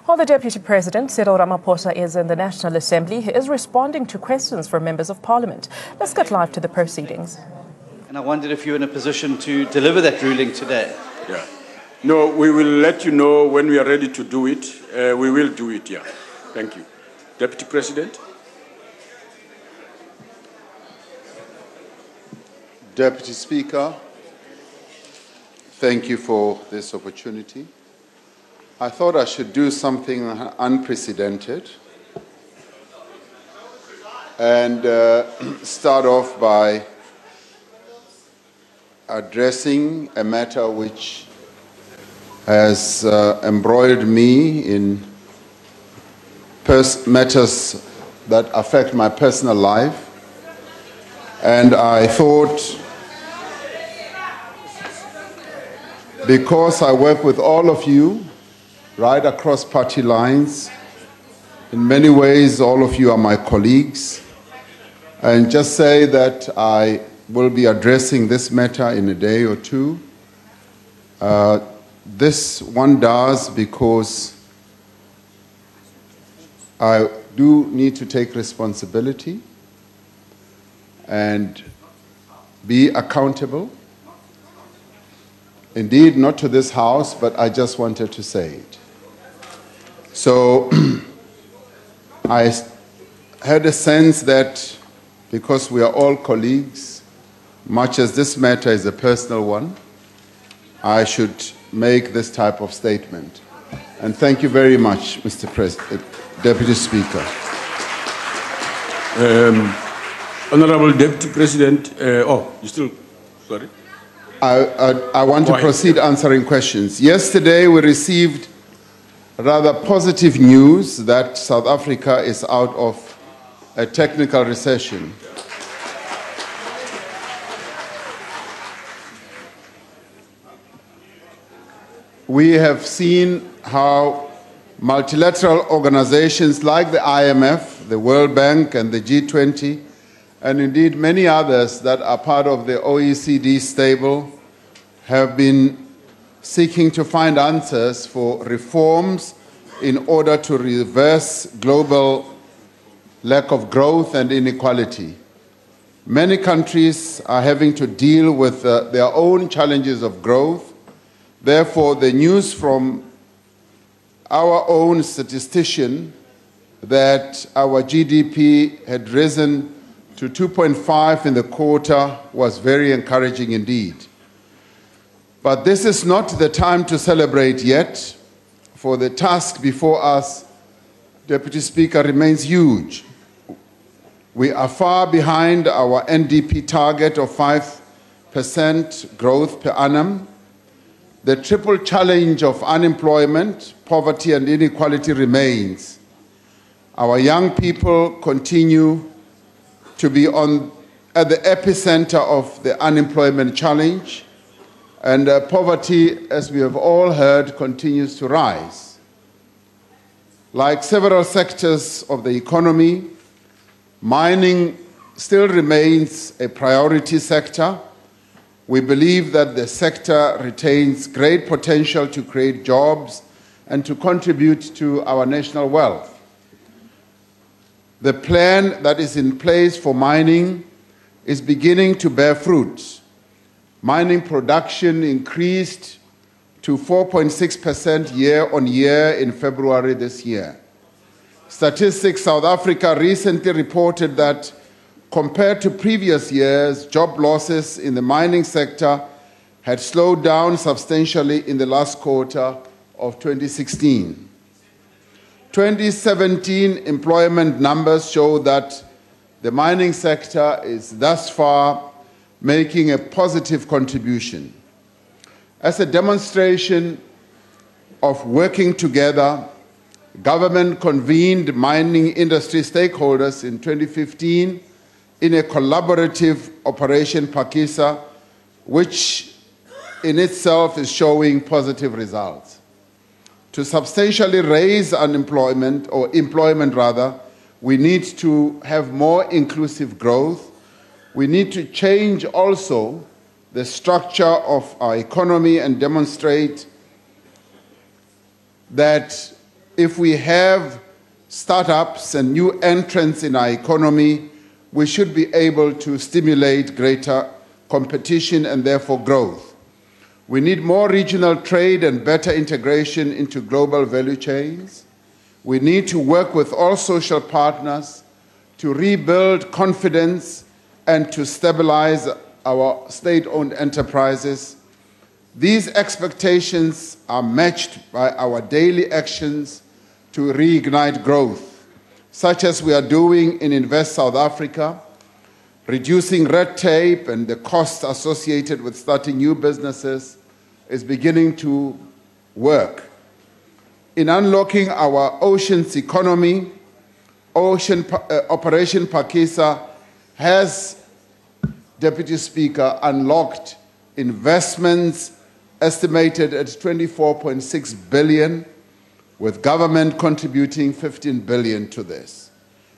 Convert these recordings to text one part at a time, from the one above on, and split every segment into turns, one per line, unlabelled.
While the Deputy President, Cyril Ramaphosa, is in the National Assembly, he is responding to questions from members of Parliament. Let's get live to the proceedings.
And I wondered if you're in a position to deliver that ruling today.
Yeah. No, we will let you know when we are ready to do it. We will do it, yeah. Thank you. Deputy President.
Deputy Speaker, thank you for this opportunity. I thought I should do something unprecedented and start off by addressing a matter which has embroiled me in matters that affect my personal life. And I thought, because I work with all of you right across party lines, in many ways all of you are my colleagues, and just say that I will be addressing this matter in a day or two. This one does because I do need to take responsibility and be accountable. Indeed, not to this House, but I just wanted to say it. So I had a sense that because we are all colleagues, much as this matter is a personal one, I should make this type of statement. And thank you very much, Mr. President, Deputy Speaker.
Honorable Deputy President, sorry.
I want to proceed answering questions. Yesterday we received rather positive news that South Africa is out of a technical recession. We have seen how multilateral organizations like the IMF, the World Bank, and the G20, and indeed many others that are part of the OECD stable, have been seeking to find answers for reforms in order to reverse global lack of growth and inequality. Many countries are having to deal with their own challenges of growth. Therefore, the news from our own statistician that our GDP had risen to 2.5 in the quarter was very encouraging indeed. But this is not the time to celebrate yet, for the task before us, Deputy Speaker, remains huge. We are far behind our NDP target of 5% growth per annum. The triple challenge of unemployment, poverty, and inequality remains. Our young people continue to be at the epicenter of the unemployment challenge, and poverty, as we have all heard, continues to rise. Like several sectors of the economy, mining still remains a priority sector. We believe that the sector retains great potential to create jobs and to contribute to our national wealth. The plan that is in place for mining is beginning to bear fruit. Mining production increased to 4.6% year-on-year in February this year. Statistics South Africa recently reported that compared to previous years, job losses in the mining sector had slowed down substantially in the last quarter of 2016. 2017 employment numbers show that the mining sector is thus far making a positive contribution. As a demonstration of working together, government convened mining industry stakeholders in 2015 in a collaborative Operation Phakisa, which in itself is showing positive results. To substantially raise unemployment, or employment rather, we need to have more inclusive growth. We need to change also the structure of our economy and demonstrate that if we have startups and new entrants in our economy, we should be able to stimulate greater competition and therefore growth. We need more regional trade and better integration into global value chains. We need to work with all social partners to rebuild confidence and to stabilize our state-owned enterprises. These expectations are matched by our daily actions to reignite growth, such as we are doing in Invest South Africa, reducing red tape and the costs associated with starting new businesses is beginning to work. In unlocking our oceans economy, Operation Phakisa has, Deputy Speaker, unlocked investments estimated at 24.6 billion, with government contributing 15 billion to this.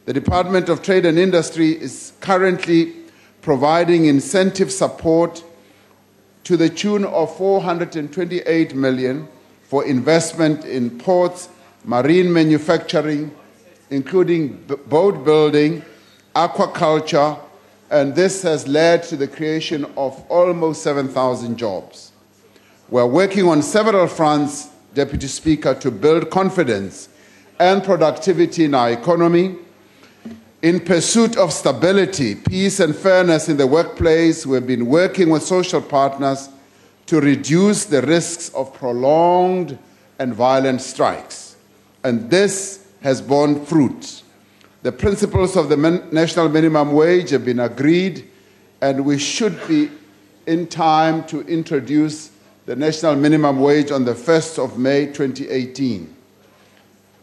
The Department of Trade and Industry is currently providing incentive support to the tune of 428 million for investment in ports, marine manufacturing, including boat building, aquaculture, and this has led to the creation of almost 7,000 jobs. We're working on several fronts, Deputy Speaker, to build confidence and productivity in our economy. In pursuit of stability, peace, and fairness in the workplace, we've been working with social partners to reduce the risks of prolonged and violent strikes. And this has borne fruit. The principles of the national minimum wage have been agreed, and we should be in time to introduce the national minimum wage on the 1st of May 2018.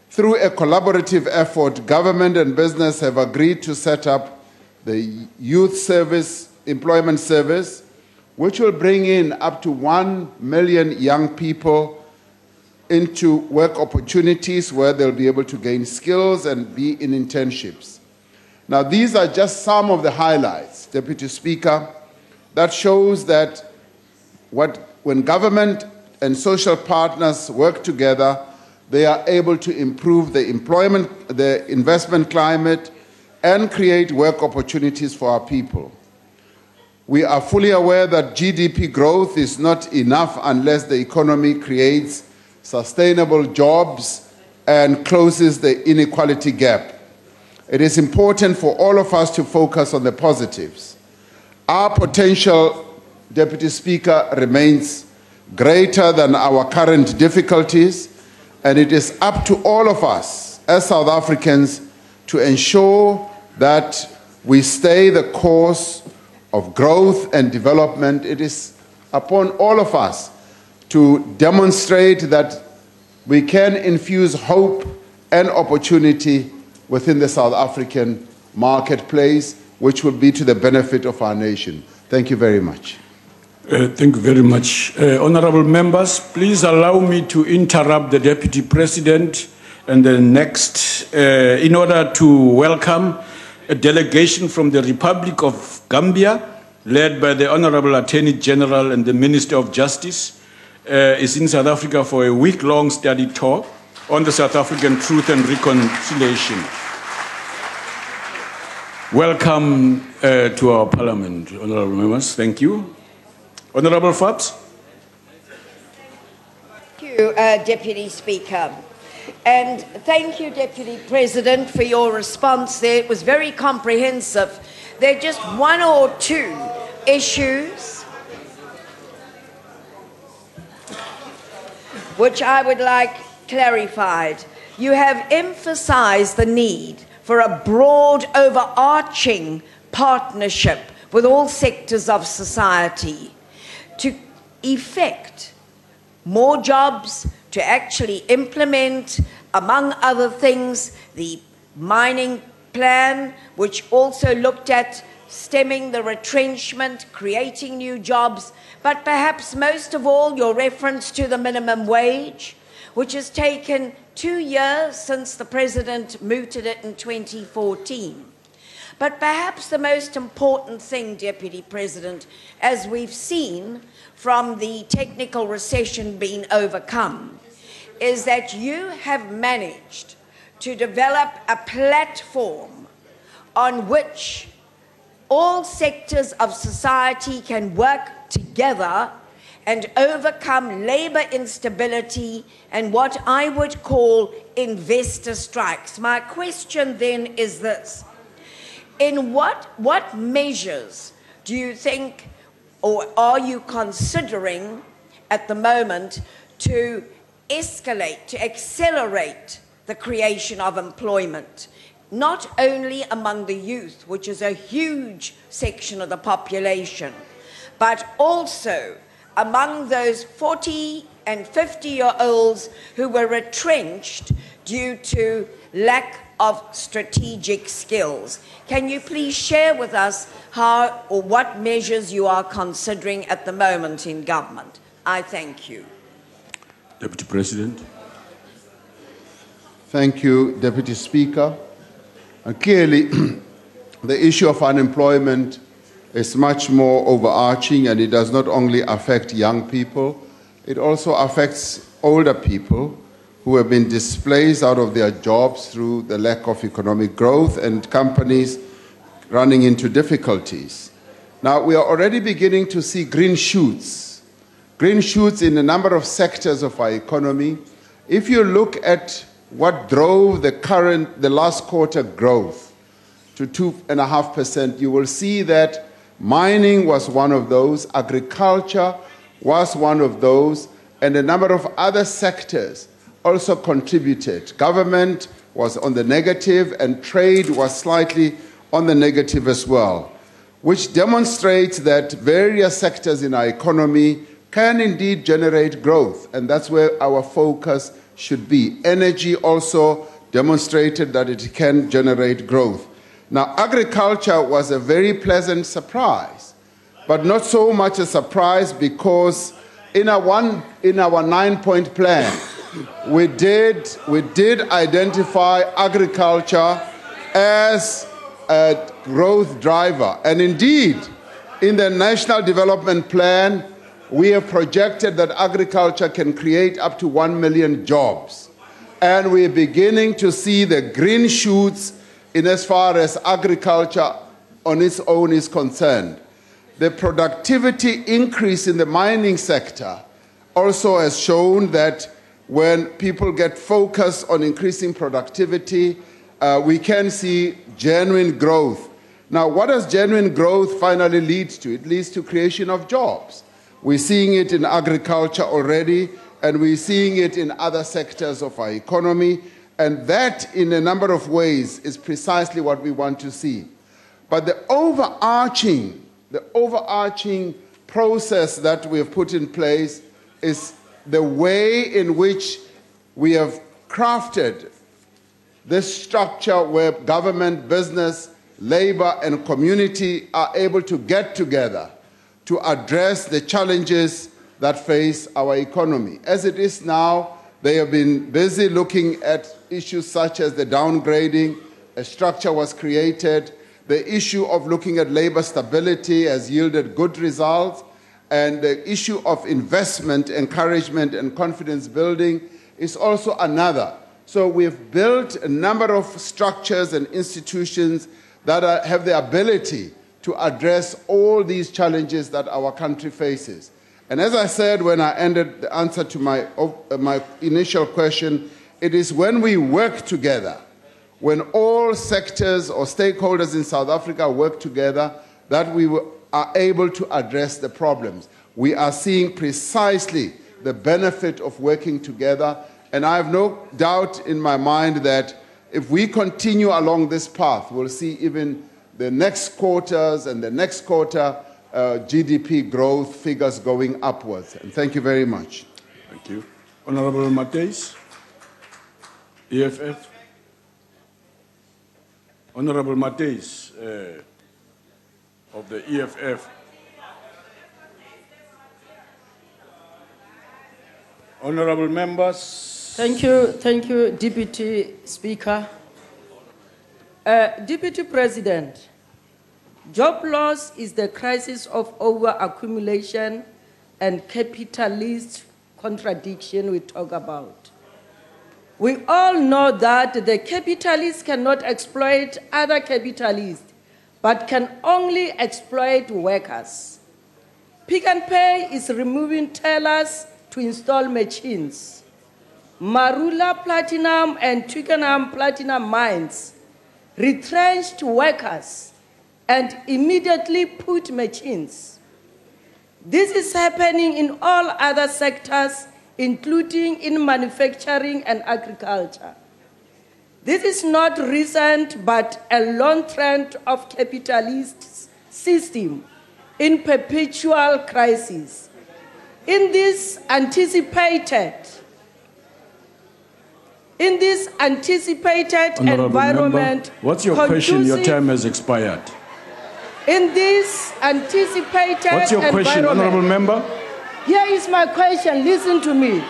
Through a collaborative effort, government and business have agreed to set up the Youth Service Employment Service, which will bring in up to 1 million young people into work opportunities where they'll be able to gain skills and be in internships. Now, these are just some of the highlights, Deputy Speaker, that shows that when government and social partners work together, they are able to improve the investment climate and create work opportunities for our people. We are fully aware that GDP growth is not enough unless the economy creates sustainable jobs and closes the inequality gap. It is important for all of us to focus on the positives. Our potential, Deputy Speaker, remains greater than our current difficulties, and it is up to all of us as South Africans to ensure that we stay the course of growth and development. It is upon all of us to demonstrate that we can infuse hope and opportunity within the South African marketplace, which will be to the benefit of our nation. Thank you very much.
Thank you very much. Honorable members, please allow me to interrupt the Deputy President and the next in order to welcome a delegation from the Republic of Gambia, led by the Honorable Attorney General and the Minister of Justice, is in South Africa for a week-long study tour on the South African Truth and Reconciliation. Welcome to our Parliament, honorable members. Thank you. Honorable Fabs.
Thank you, Deputy Speaker. And thank you, Deputy President, for your response there. It was very comprehensive. There are just one or two issues which I would like clarified. You have emphasized the need for a broad, overarching partnership with all sectors of society to effect more jobs, to actually implement, among other things, the mining plan, which also looked at stemming the retrenchment, creating new jobs, but perhaps most of all, your reference to the minimum wage, which has taken 2 years since the President mooted it in 2014. But perhaps the most important thing, Deputy President, as we've seen from the technical recession being overcome, is that you have managed to develop a platform on which all sectors of society can work together and overcome labor instability and what I would call investor strikes. My question then is this: in what measures do you think, or are you considering at the moment, to escalate, to accelerate the creation of employment, not only among the youth, which is a huge section of the population, but also among those 40 and 50-year-olds who were retrenched due to lack of strategic skills? Can you please share with us how or what measures you are considering at the moment in government? I thank you.
Deputy President.
Thank you, Deputy Speaker. And clearly, the issue of unemployment is much more overarching, and it does not only affect young people, it also affects older people who have been displaced out of their jobs through the lack of economic growth and companies running into difficulties. Now, we are already beginning to see green shoots in a number of sectors of our economy. If you look at what drove the last quarter growth to 2.5%, you will see that mining was one of those, agriculture was one of those, and a number of other sectors also contributed. Government was on the negative, and trade was slightly on the negative as well, which demonstrates that various sectors in our economy can indeed generate growth, and that's where our focus should be. Energy also demonstrated that it can generate growth. Now, agriculture was a very pleasant surprise, but not so much a surprise because in our 9-point plan, we did identify agriculture as a growth driver. And indeed, in the National Development Plan, we have projected that agriculture can create up to 1 million jobs. And we're beginning to see the green shoots in as far as agriculture on its own is concerned. The productivity increase in the mining sector also has shown that when people get focused on increasing productivity, we can see genuine growth. Now, what does genuine growth finally lead to? It leads to creation of jobs. We're seeing it in agriculture already, and we're seeing it in other sectors of our economy, and that, in a number of ways, is precisely what we want to see. But the overarching process that we have put in place is the way in which we have crafted this structure where government, business, labor, and community are able to get together to address the challenges that face our economy. As it is now, they have been busy looking at issues such as the downgrading, a structure was created, the issue of looking at labor stability has yielded good results, and the issue of investment, encouragement, and confidence building is also another. So we've built a number of structures and institutions that have the ability to address all these challenges that our country faces. And as I said when I ended the answer to my initial question, it is when we work together, when all sectors or stakeholders in South Africa work together, that we are able to address the problems. We are seeing precisely the benefit of working together, and I have no doubt in my mind that if we continue along this path, we'll see even the next quarters and the next quarter GDP growth figures going upwards. And thank you very much.
Thank you. Honorable Matthys, EFF. Honorable Matthys of the EFF. Honorable members.
Thank you, Deputy Speaker. Deputy President, job loss is the crisis of over-accumulation and capitalist contradiction we talk about. We all know that the capitalists cannot exploit other capitalists, but can only exploit workers. Pick and Pay is removing tellers to install machines. Marula Platinum and Twickenham Platinum mines retrenched workers and immediately put machines. This is happening in all other sectors, including in manufacturing and agriculture. This is not recent, but a long trend of capitalist system in perpetual crisis. In this anticipated environment,
what's your question? Your time has expired.
In this anticipated
What's your question, Honourable Member?
Here is my question. Listen to me.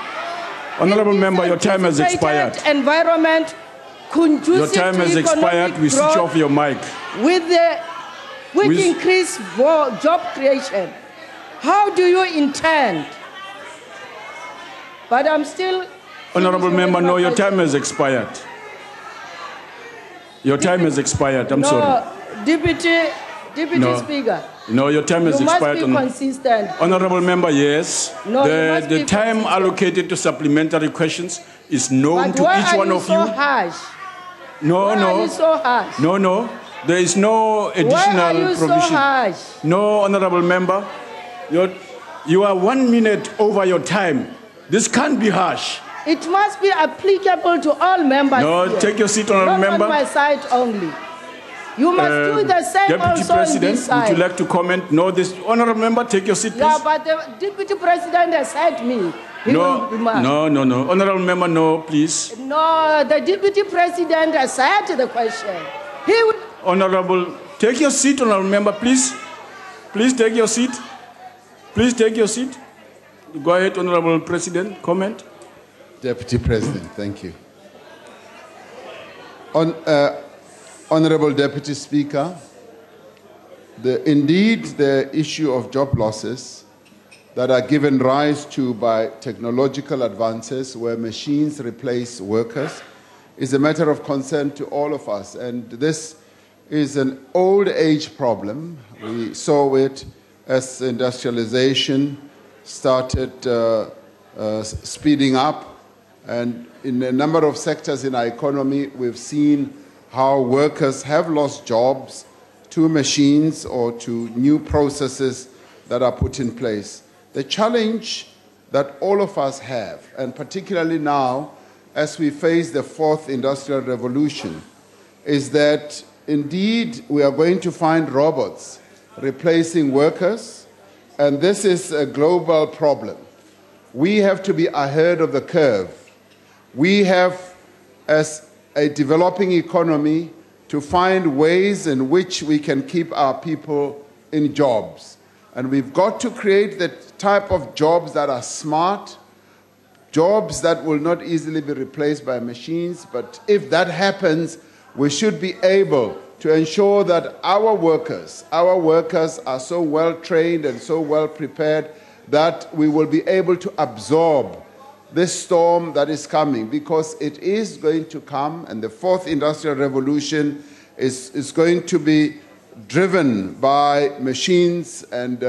Honourable Member, your time has expired.
Environment conducive
your time has expired. We switch off your mic.
With increased job creation, how do you intend? But I'm still.
Honourable Member, no, your time has expired. Your time has expired. I'm sorry.
Deputy Speaker.
No, your time has expired.
You must be consistent.
Honourable Member, yes.
No,
the time allocated to supplementary questions is known to each one of you.
Why are you so harsh?
No.
Why are you so harsh?
No. There is no additional provision.
Why are you so harsh?
No, Honourable Member. You are 1 minute over your time. This can't be harsh.
It must be applicable to all members.
No,
here.
take your seat, Honourable Member.
Not on my side only. You must do the same
Deputy
also
President,
on this side.
would you like to comment? No, this Honourable Member, take your seat, please.
Yeah, but the Deputy President has said me.
No. Honourable Member, no, please.
No, the Deputy President has said the question. He will.
Honourable, take your seat, Honourable Member, please. Please take your seat. Please take your seat. Go ahead, Honourable President, comment.
Deputy President, thank you. Honourable Deputy Speaker, indeed the issue of job losses that are given rise to by technological advances where machines replace workers is a matter of concern to all of us. And this is an old age problem. We saw it as industrialization started speeding up. And in a number of sectors in our economy, we've seen how workers have lost jobs to machines or to new processes that are put in place. The challenge that all of us have, and particularly now as we face the fourth industrial revolution, is that indeed we are going to find robots replacing workers, and this is a global problem. We have to be ahead of the curve. We have, as a developing economy, to find ways in which we can keep our people in jobs. And we've got to create the type of jobs that are smart, jobs that will not easily be replaced by machines. But if that happens, we should be able to ensure that our workers are so well trained and so well prepared that we will be able to absorb this storm that is coming, because it is going to come, and the fourth industrial revolution is going to be driven by machines and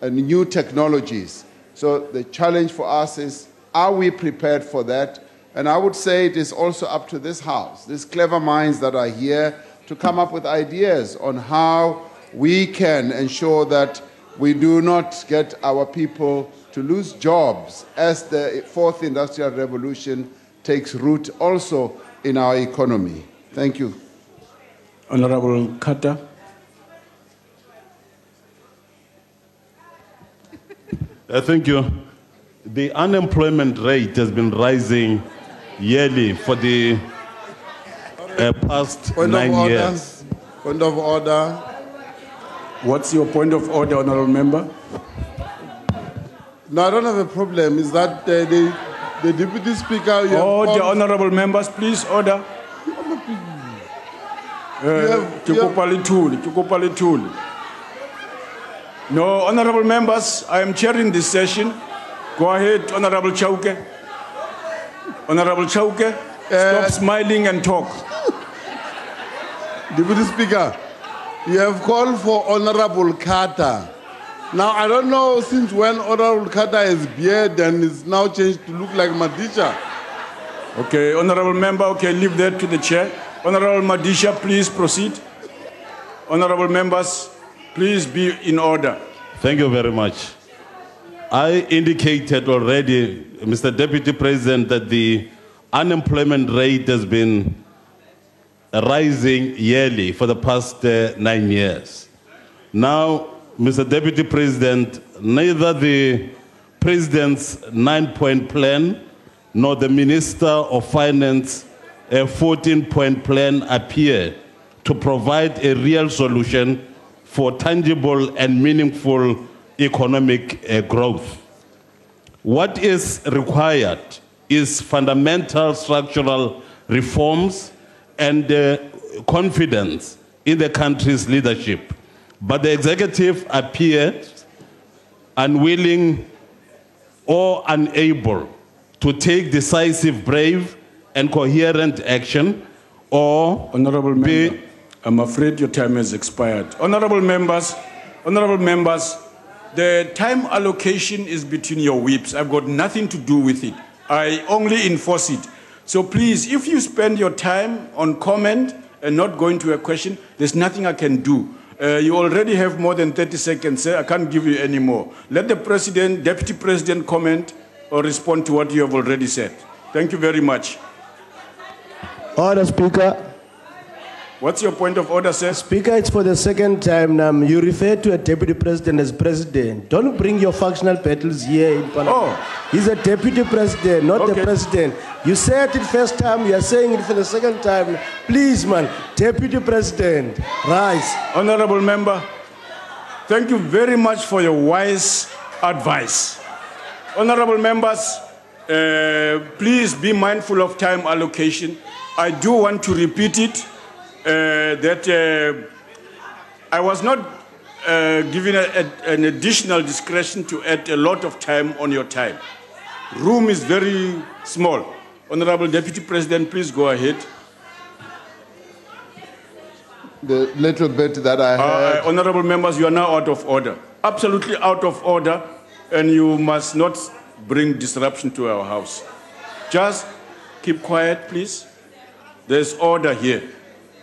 new technologies. So the challenge for us is, are we prepared for that? And I would say it is also up to this House, these clever minds that are here, to come up with ideas on how we can ensure that we do not get our people to lose jobs as the fourth industrial revolution takes root also in our economy. Thank you.
Honourable Kata.
Thank you. The unemployment rate has been rising yearly for the past 9 years.
Point of order.
What's your point of order, Honourable Member?
No, I don't have a problem. Is that the Deputy Speaker...
The Honourable Members, please, order. No, Honourable Members, I am chairing this session. Go ahead, Honourable Chauke. Honorable Chauke, stop smiling and talk.
Deputy Speaker, you have called for Honorable Carter. Now, I don't know since when Honorable Carter is beard and is now changed to look like Madisha.
Okay, Honorable Member, okay, leave that to the chair. Honorable Madisha, please proceed. Honorable members, please be in order.
Thank you very much. I indicated already, Mr. Deputy President, that the unemployment rate has been rising yearly for the past 9 years. Now, Mr. Deputy President, neither the President's 9-point plan nor the Minister of Finance 14-point plan appear to provide a real solution for tangible and meaningful economic growth. What is required is fundamental structural reforms and confidence in the country's leadership. But the executive appears unwilling or unable to take decisive, brave, and coherent action, or
Honorable Member, I'm afraid your time has expired. Honorable members, the time allocation is between your whips. I've got nothing to do with it. I only enforce it. So please, if you spend your time on comment and not going to a question, there's nothing I can do. You already have more than 30 seconds, sir. I can't give you any more. Let the President, Deputy President comment or respond to what you have already said. Thank you very much.
Order, Speaker.
What's your point of order, sir?
Speaker, it's for the second time now. You refer to a Deputy President as President. Don't bring your factional battles here in Parliament.
Oh.
He's a Deputy President, not the President. You said it first time, you are saying it for the second time. Please, man, Deputy President, rise.
Honorable Member, thank you very much for your wise advice. Honorable members, please be mindful of time allocation. I do want to repeat it. That I was not given an additional discretion to add a lot of time on your time. Room is very small. Honorable Deputy President, please go ahead.
The little bit that I heard.
Honorable members, you are now out of order. Absolutely out of order, and you must not bring disruption to our house. Just keep quiet, please. There's order here.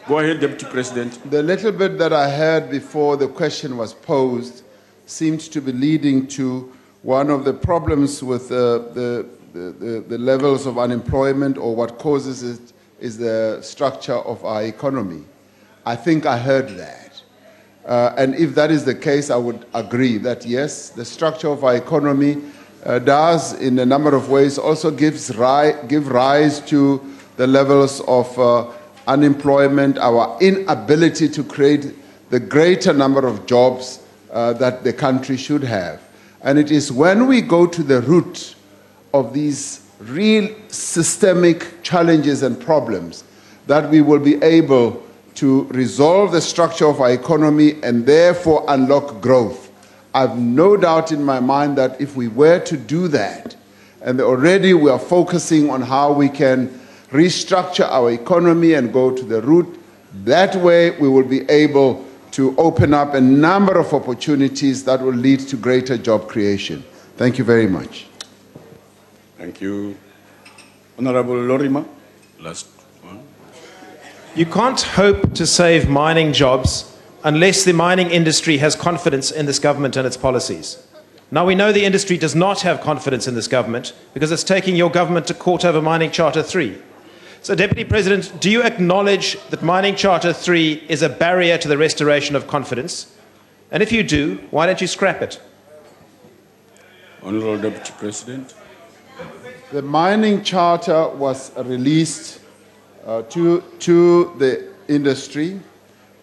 Go ahead, Deputy President.
The little bit that I heard before the question was posed seemed to be leading to one of the problems with the levels of unemployment, or what causes it is the structure of our economy. I think I heard that. And if that is the case, I would agree that yes, the structure of our economy does in a number of ways also give rise to the levels of unemployment, our inability to create the greater number of jobs that the country should have. And it is when we go to the root of these real systemic challenges and problems that we will be able to resolve the structure of our economy and therefore unlock growth. I've no doubt in my mind that if we were to do that, and already we are focusing on how we can restructure our economy and go to the root, that way we will be able to open up a number of opportunities that will lead to greater job creation. Thank you very much.
Thank you. Honorable Lorima, last one.
You can't hope to save mining jobs unless the mining industry has confidence in this government and its policies. Now, we know the industry does not have confidence in this government because it's taking your government to court over Mining Charter 3. So, Deputy President, do you acknowledge that Mining Charter 3 is a barrier to the restoration of confidence? And if you do, why don't you scrap it?
Honorable Deputy President.
The Mining Charter was released to the industry,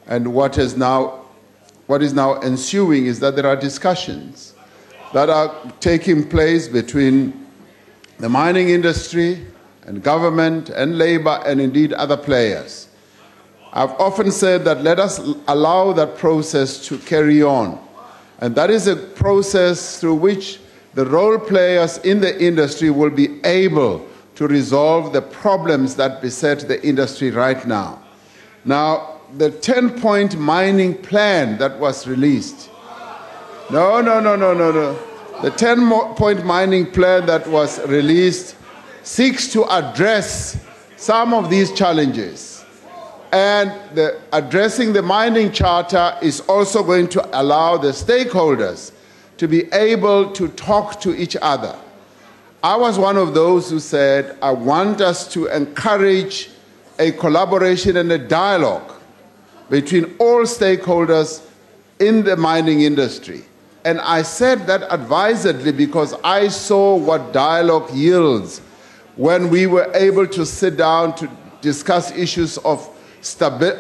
and what is now ensuing is that there are discussions that are taking place between the mining industry and government and labor and indeed other players. I've often said that let us allow that process to carry on. And that is a process through which the role players in the industry will be able to resolve the problems that beset the industry right now. Now, the 10-point mining plan that was released. No. The 10-point mining plan that was released seeks to address some of these challenges. And addressing the mining charter is also going to allow the stakeholders to be able to talk to each other. I was one of those who said, I want us to encourage a collaboration and a dialogue between all stakeholders in the mining industry. And I said that advisedly because I saw what dialogue yields when we were able to sit down to discuss issues of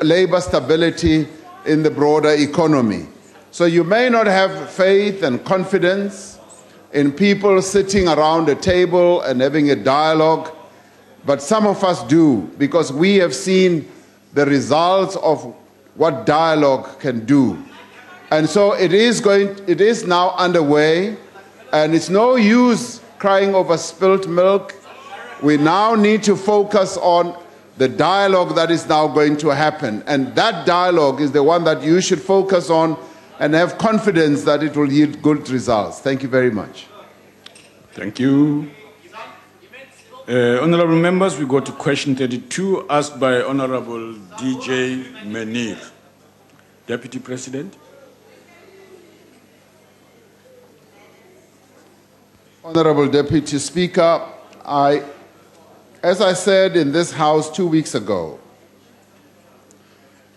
labor stability in the broader economy. So you may not have faith and confidence in people sitting around a table and having a dialogue, but some of us do, because we have seen the results of what dialogue can do. And so it is now underway, and it's no use crying over spilt milk. We now need to focus on the dialogue that is now going to happen. And that dialogue is the one that you should focus on and have confidence that it will yield good results. Thank you very much.
Thank you. Honorable members, we go to question 32, asked by Honorable DJ Menir. Deputy President.
Honorable Deputy Speaker, as I said in this House 2 weeks ago,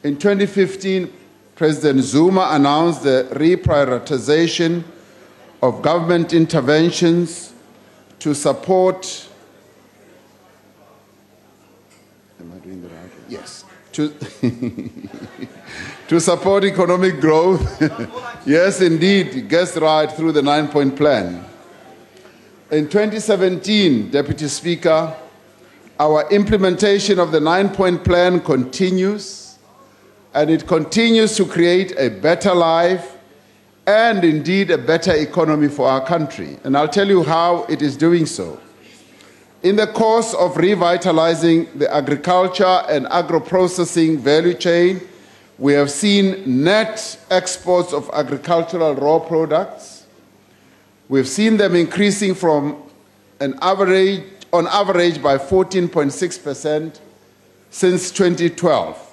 in 2015, President Zuma announced the reprioritization of government interventions to support, am I doing the right way? Yes, to support economic growth. Yes, indeed, you guessed right, through the 9-point plan. In 2017, Deputy Speaker, our implementation of the 9-point plan continues, and it continues to create a better life and indeed a better economy for our country. And I'll tell you how it is doing so. In the course of revitalizing the agriculture and agro-processing value chain, we have seen net exports of agricultural raw products. We've seen them increasing from on average by 14.6% since 2012.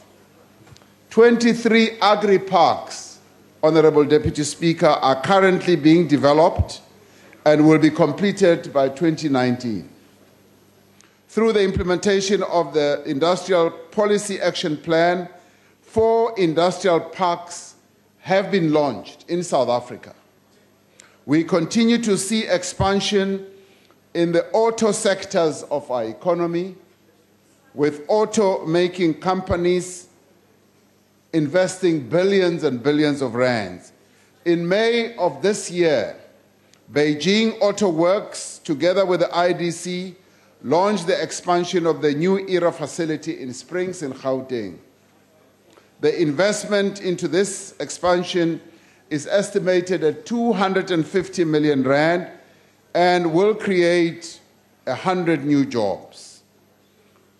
23 agri-parks, Honorable Deputy Speaker, are currently being developed and will be completed by 2019. Through the implementation of the Industrial Policy Action Plan, 4 industrial parks have been launched in South Africa. We continue to see expansion in the auto sectors of our economy, with auto-making companies investing billions and billions of rands. In May of this year, Beijing Auto Works, together with the IDC, launched the expansion of the New Era facility in Springs in Gauteng. The investment into this expansion is estimated at 250 million rand and will create 100 new jobs.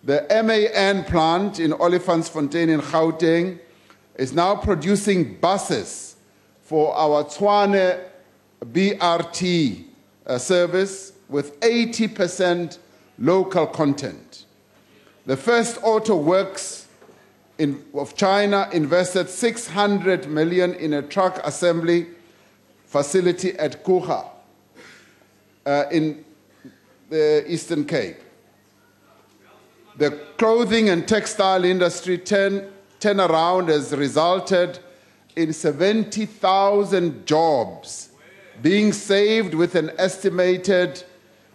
The MAN plant in Olifantsfontein in Gauteng is now producing buses for our Tshwane BRT service with 80% local content. The first auto works of China invested 600 million in a truck assembly facility at Kucha in the Eastern Cape. The clothing and textile industry turnaround has resulted in 70,000 jobs being saved, with an estimated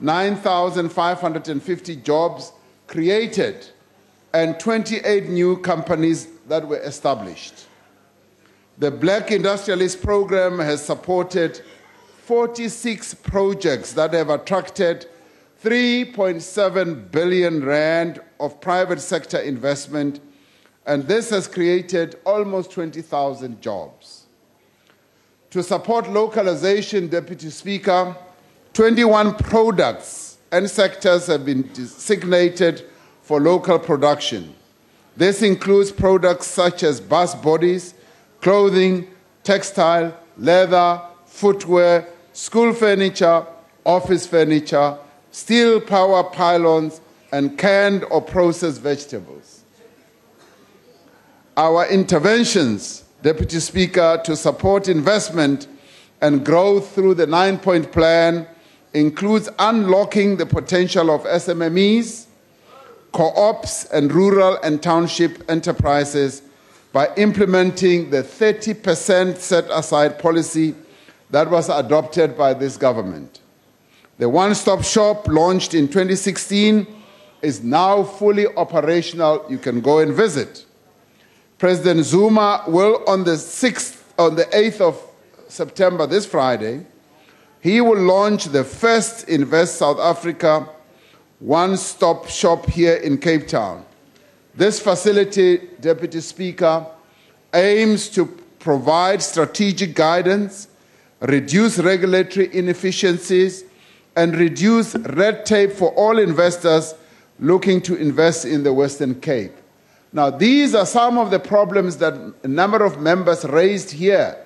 9,550 jobs created and 28 new companies that were established. The Black Industrialist Program has supported 46 projects that have attracted 3.7 billion rand of private sector investment, and this has created almost 20,000 jobs. To support localization, Deputy Speaker, 21 products and sectors have been designated for local production. This includes products such as bus bodies, clothing, textile, leather, footwear, school furniture, office furniture, steel power pylons, and canned or processed vegetables. Our interventions, Deputy Speaker, to support investment and growth through the 9-point plan includes unlocking the potential of SMMEs, co-ops, and rural and township enterprises by implementing the 30% set-aside policy that was adopted by this government. The one-stop shop launched in 2016 is now fully operational. You can go and visit. President Zuma will, on the 8th of September, this Friday, he will launch the first Invest South Africa one-stop shop here in Cape Town. This facility, Deputy Speaker, aims to provide strategic guidance, reduce regulatory inefficiencies, and reduce red tape for all investors looking to invest in the Western Cape. Now, these are some of the problems that a number of members raised here.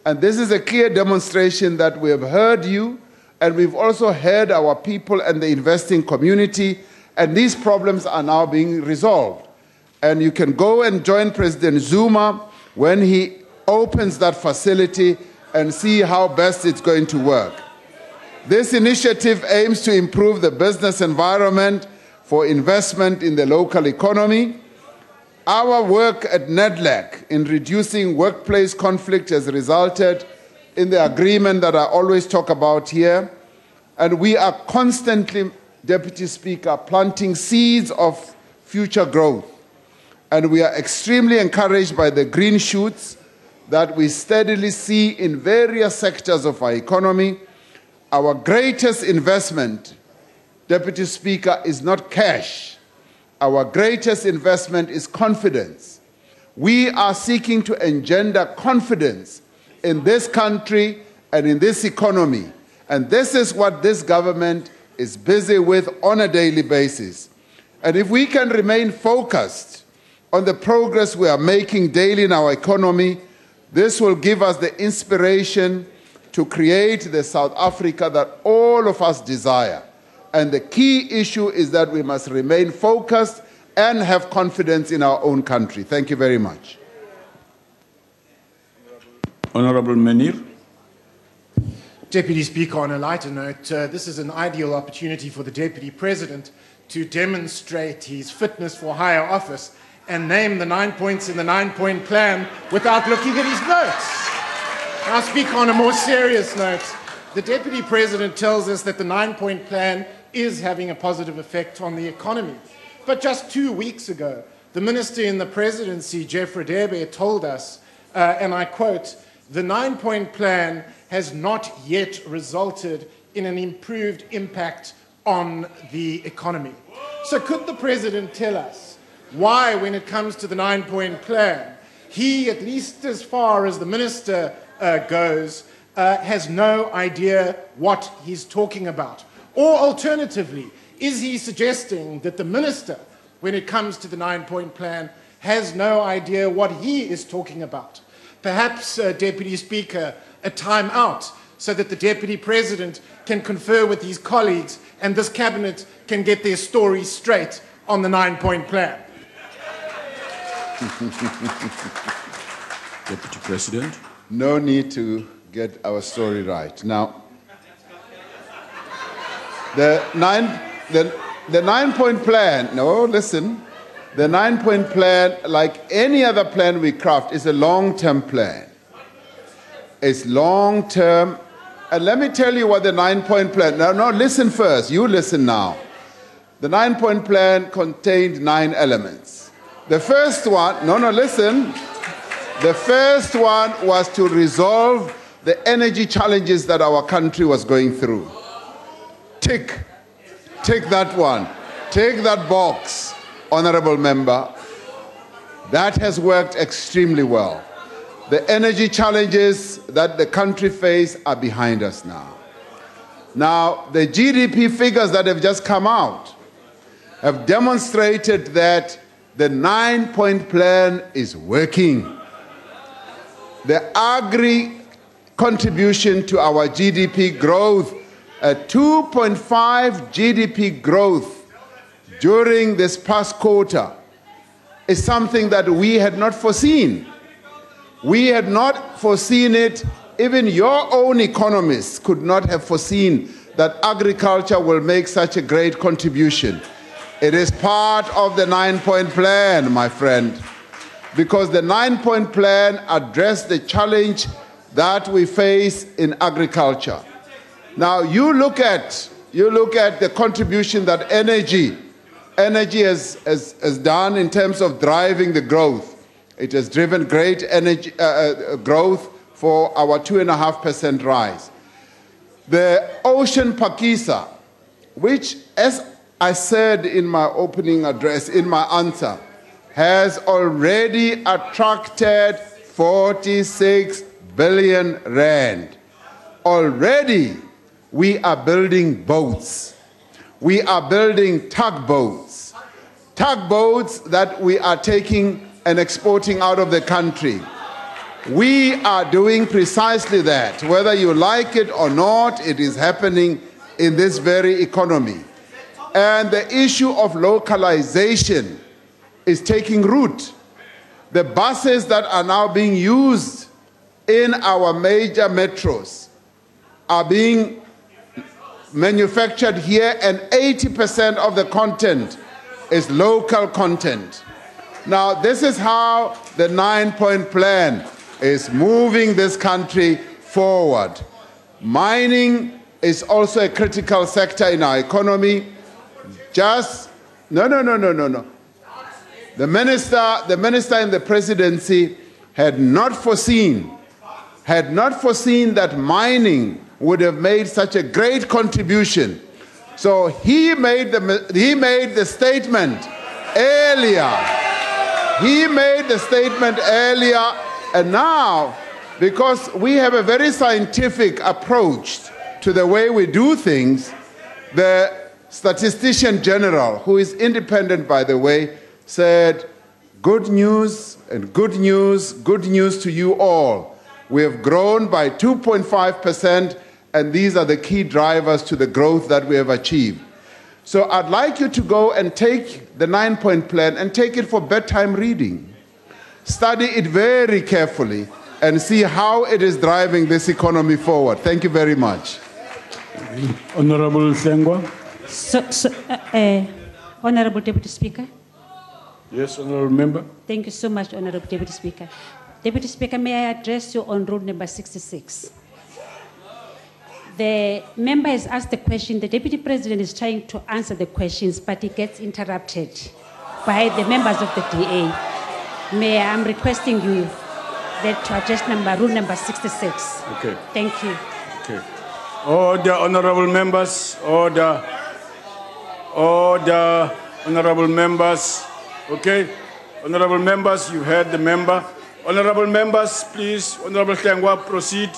And this is a clear demonstration that we have heard you, and we've also heard our people and the investing community, and these problems are now being resolved. And you can go and join President Zuma when he opens that facility and see how best it's going to work. This initiative aims to improve the business environment for investment in the local economy. Our work at NEDLAC in reducing workplace conflict has resulted in the agreement that I always talk about here. And we are constantly, Deputy Speaker, planting seeds of future growth. And we are extremely encouraged by the green shoots that we steadily see in various sectors of our economy. Our greatest investment, Deputy Speaker, is not cash. Our greatest investment is confidence. We are seeking to engender confidence in this country and in this economy. And this is what this government is busy with on a daily basis. And if we can remain focused on the progress we are making daily in our economy, this will give us the inspiration to create the South Africa that all of us desire. And the key issue is that we must remain focused and have confidence in our own country. Thank you very much.
Honorable Menir.
Deputy Speaker, on a lighter note, this is an ideal opportunity for the Deputy President to demonstrate his fitness for higher office and name the 9 points in the 9-point plan without looking at his notes. Now, Speaker, on a more serious note, the Deputy President tells us that the 9-point plan is having a positive effect on the economy. But just 2 weeks ago, the Minister in the Presidency, Jeff Radebe, told us, and I quote, "The 9-point plan has not yet resulted in an improved impact on the economy." So could the President tell us why, when it comes to the 9-point plan, he, at least as far as the Minister goes, has no idea what he's talking about? Or alternatively, is he suggesting that the Minister, when it comes to the 9-point plan, has no idea what he is talking about? Perhaps, Deputy Speaker, a time out so that the Deputy President can confer with his colleagues and this Cabinet can get their story straight on the 9-point plan.
Deputy President.
No need to get our story right. Now, the 9-point plan, no, listen, the 9-point plan, like any other plan we craft, is a long-term plan. It's long-term. And let me tell you what the 9-point plan, no, listen first. You listen now. The 9-point plan contained 9 elements. The first one, listen. The first one was to resolve the energy challenges that our country was going through. Tick that one. Take that box, Honorable Member. That has worked extremely well. The energy challenges that the country faced are behind us now. Now, the GDP figures that have just come out have demonstrated that the 9-point plan is working. The agri contribution to our GDP growth, a 2.5 GDP growth during this past quarter, is something that we had not foreseen. We had not foreseen it. Even your own economists could not have foreseen that agriculture will make such a great contribution. It is part of the 9-point plan, my friend, because the 9-point plan addressed the challenge that we face in agriculture. Now, you look at the contribution that energy has done in terms of driving the growth. It has driven great energy growth for our 2.5% rise. The Ocean Pakisa, which, as I said in my opening address, in my answer, has already attracted 46 billion rand. Already, we are building boats. We are building tugboats that we are taking and exporting out of the country. We are doing precisely that. Whether you like it or not, it is happening in this very economy. And the issue of localization is taking root. The buses that are now being used in our major metros are being manufactured here, and 80% of the content is local content. Now, this is how the 9-point plan is moving this country forward. Mining is also a critical sector in our economy. No. The minister in the presidency had not foreseen that mining would have made such a great contribution. So he made the statement earlier. He made the statement earlier, and now, because we have a very scientific approach to the way we do things, the statistician general, who is independent, by the way, said, good news and good news to you all. We have grown by 2.5%, and these are the key drivers to the growth that we have achieved. So I'd like you to go and take the 9-point plan and take it for bedtime reading. Study it very carefully and see how it is driving this economy forward. Thank you very much.
Honorable Sengwa.
Honorable Deputy Speaker.
Yes, Honorable Member.
Thank you so much, Honorable Deputy Speaker. Deputy Speaker, may I address you on rule number 66? The member has asked the question. The Deputy President is trying to answer the questions, but he gets interrupted by the members of the DA. I'm requesting you that to address rule number 66.
Okay.
Thank you.
Okay. Order, honorable members. Order. Order, honorable members. Okay. Honorable members, you heard the member. Honorable members, please. Honorable Tengwa, proceed.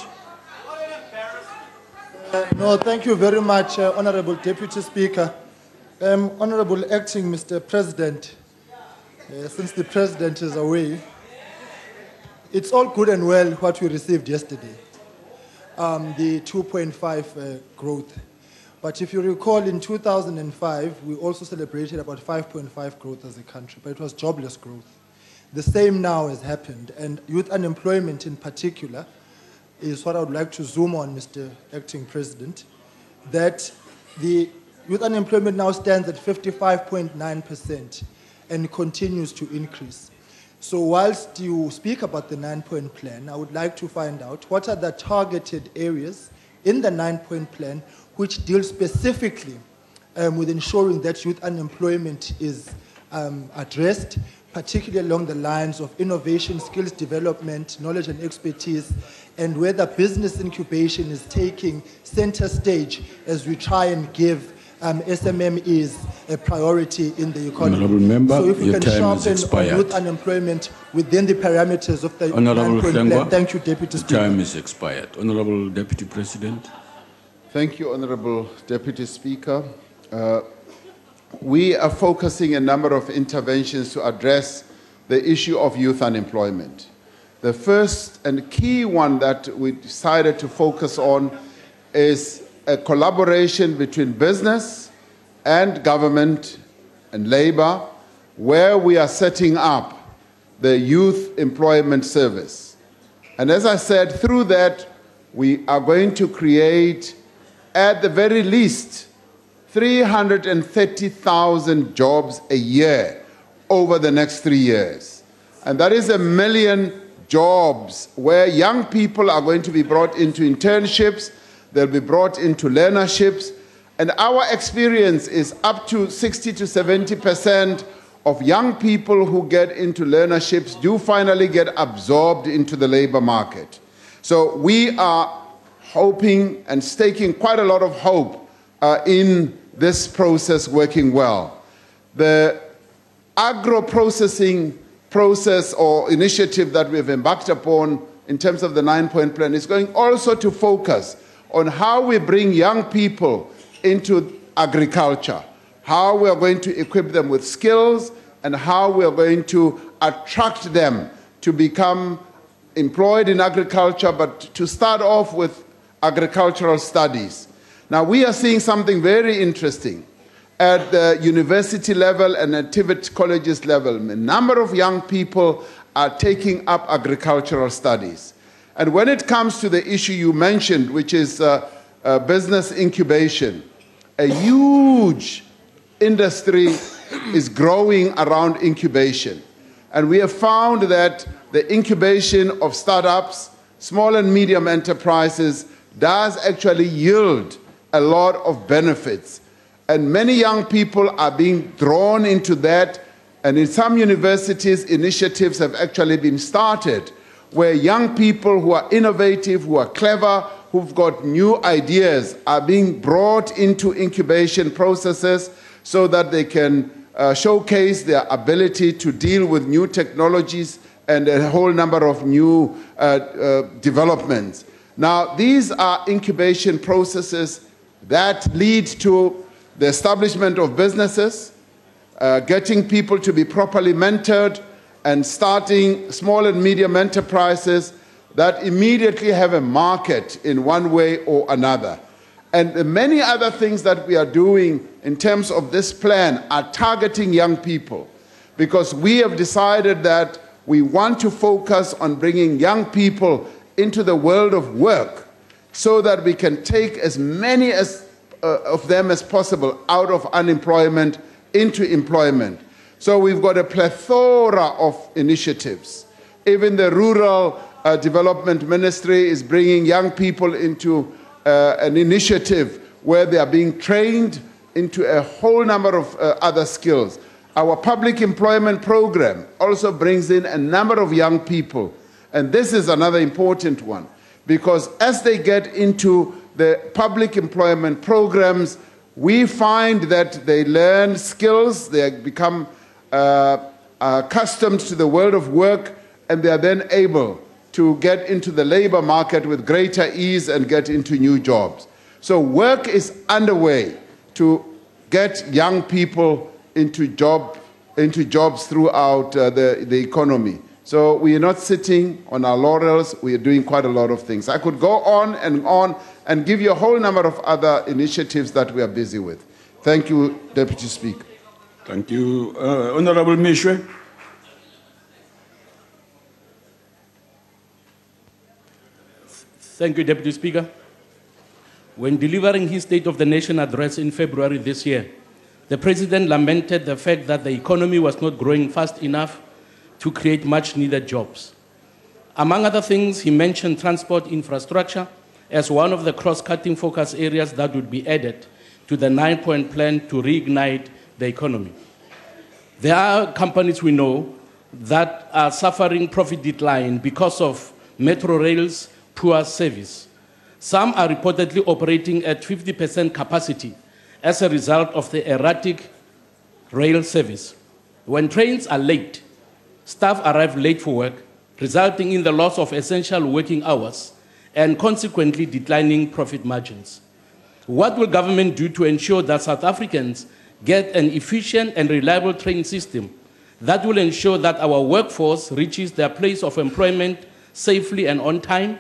No, thank you very much, Honorable Deputy Speaker. Honorable Acting Mr. President, since the President is away, it's all good and well what we received yesterday, the 2.5 growth. But if you recall, in 2005, we also celebrated about 5.5 growth as a country, but it was jobless growth. The same now has happened, and youth unemployment in particular is what I would like to zoom on, Mr. Acting President, that the youth unemployment now stands at 55.9% and continues to increase. So whilst you speak about the 9-point plan, I would like to find out what are the targeted areas in the 9-point plan which deal specifically with ensuring that youth unemployment is addressed, particularly along the lines of innovation, skills development, knowledge and expertise, and whether business incubation is taking center stage as we try and give SMMEs a priority in the economy.
Honorable Member,
so if we
your
can
time is
sharpen
expired.
on youth unemployment within the parameters of the
Honorable
9-point
Sengwa,
plan. Thank you, Deputy Speaker.
Time is expired. Honorable Deputy President.
Thank you, Honorable Deputy Speaker. We are focusing a number of interventions to address the issue of youth unemployment. The first and key one that we decided to focus on is a collaboration between business and government and labor, where we are setting up the Youth Employment Service. And as I said, through that, we are going to create, at the very least, 330,000 jobs a year over the next 3 years. And that is 1 million jobs where young people are going to be brought into internships, they'll be brought into learnerships, and our experience is up to 60 to 70% of young people who get into learnerships do finally get absorbed into the labor market. So we are hoping and staking quite a lot of hope in this process working well. The agro-processing process or initiative that we've embarked upon in terms of the 9-point plan is going also to focus on how we bring young people into agriculture, how we are going to equip them with skills, and how we are going to attract them to become employed in agriculture, but to start off with agricultural studies. Now, we are seeing something very interesting at the university level and at TVET colleges level. A number of young people are taking up agricultural studies. And when it comes to the issue you mentioned, which is business incubation, a huge industry is growing around incubation. And we have found that the incubation of startups, small and medium enterprises, does actually yield a lot of benefits. And many young people are being drawn into that. And in some universities, initiatives have actually been started where young people who are innovative, who are clever, who've got new ideas are being brought into incubation processes so that they can showcase their ability to deal with new technologies and a whole number of new developments. Now, these are incubation processes that lead to the establishment of businesses, getting people to be properly mentored, and starting small and medium enterprises that immediately have a market in one way or another. And the many other things that we are doing in terms of this plan are targeting young people, because we have decided that we want to focus on bringing young people into the world of work so that we can take as many of them as possible out of unemployment into employment. So we've got a plethora of initiatives. Even the Rural Development Ministry is bringing young people into an initiative where they are being trained into a whole number of other skills. Our public employment program also brings in a number of young people. And this is another important one, because as they get into the public employment programs, we find that they learn skills, they become accustomed to the world of work, and they are then able to get into the labor market with greater ease and get into new jobs. So work is underway to get young people into jobs throughout the economy. So we are not sitting on our laurels, we are doing quite a lot of things. I could go on and give you a whole number of other initiatives that we are busy with. Thank you, Deputy Speaker.
Thank you. Honorable Mishwe.
Thank you, Deputy Speaker. When delivering his State of the Nation address in February this year, the President lamented the fact that the economy was not growing fast enough to create much-needed jobs. Among other things, he mentioned transport infrastructure as one of the cross-cutting focus areas that would be added to the 9-point plan to reignite the economy. There are companies we know that are suffering profit decline because of Metro Rail's poor service. Some are reportedly operating at 50% capacity as a result of the erratic rail service. When trains are late, staff arrive late for work, resulting in the loss of essential working hours and consequently declining profit margins. What will government do to ensure that South Africans get an efficient and reliable training system that will ensure that our workforce reaches their place of employment safely and on time,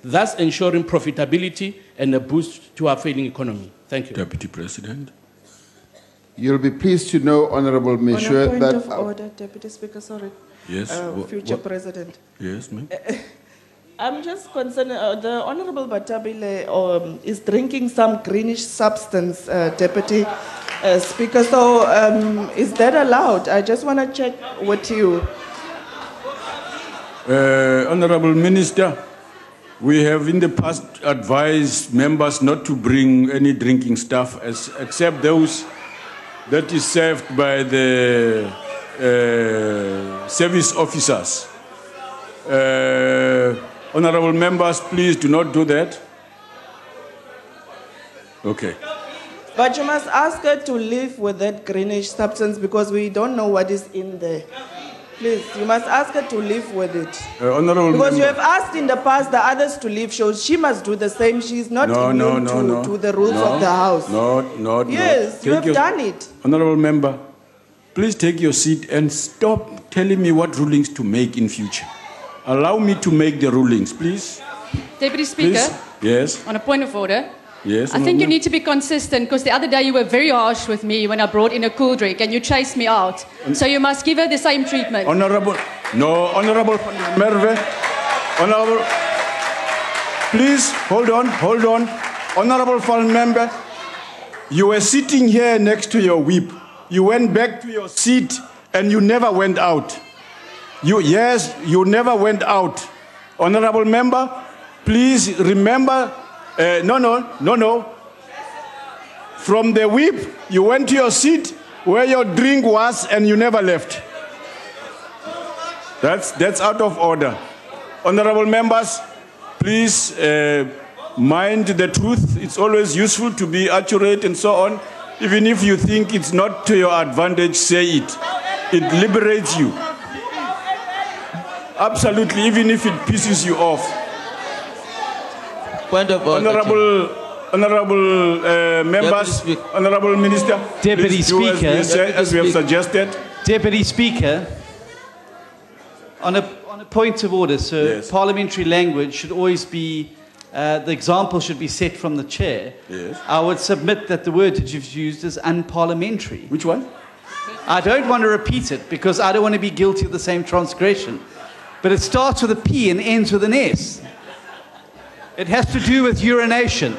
thus ensuring profitability and a boost to our failing economy? Thank you.
Deputy President.
You'll be pleased to know, Honorable Monsieur,
On a point
that...
of order, Deputy Speaker, sorry.
Yes.
Future President.
Yes, ma'am.
I'm just concerned, the Honorable Batabile is drinking some greenish substance, Deputy Speaker. So is that allowed? I just want to check with you.
Honorable Minister, we have in the past advised members not to bring any drinking stuff except those that is served by the service officers. Honorable members, please do not do that. Okay.
But you must ask her to live with that greenish substance because we don't know what is in there. Please, you must ask her to live with it.
Honorable
because
member.
you have asked in the past the others to leave, so she must do the same. She's not immune to the rules of the House. Yes, you have done it.
Honorable member, please take your seat and stop telling me what rulings to make in future. Allow me to make the rulings, please.
Deputy Speaker,
please. Yes.
On a point of order,
yes,
I think you need to be consistent because the other day you were very harsh with me when I brought in a cool drink and you chased me out. So you must give her the same treatment.
Honorable Merve, Honorable, please, hold on. Honorable Fall Member, you were sitting here next to your whip. You went back to your seat and you never went out. You never went out. Honorable Member, please remember, no. From the whip, you went to your seat where your drink was and you never left. That's out of order. Honorable members, please mind the truth. It's always useful to be accurate and so on. Even if you think it's not to your advantage, say it. It liberates you. Absolutely, even if it pisses you off.
Point of order.
Honorable members, Honorable Minister,
Deputy Speaker,
as we have suggested.
Deputy Speaker, on a point of order, sir, yes. Parliamentary language should always be, the example should be set from the chair.
Yes.
I would submit that the word that you've used is unparliamentary.
Which one?
I don't want to repeat it because I don't want to be guilty of the same transgression. But it starts with a P and ends with an S. It has to do with urination.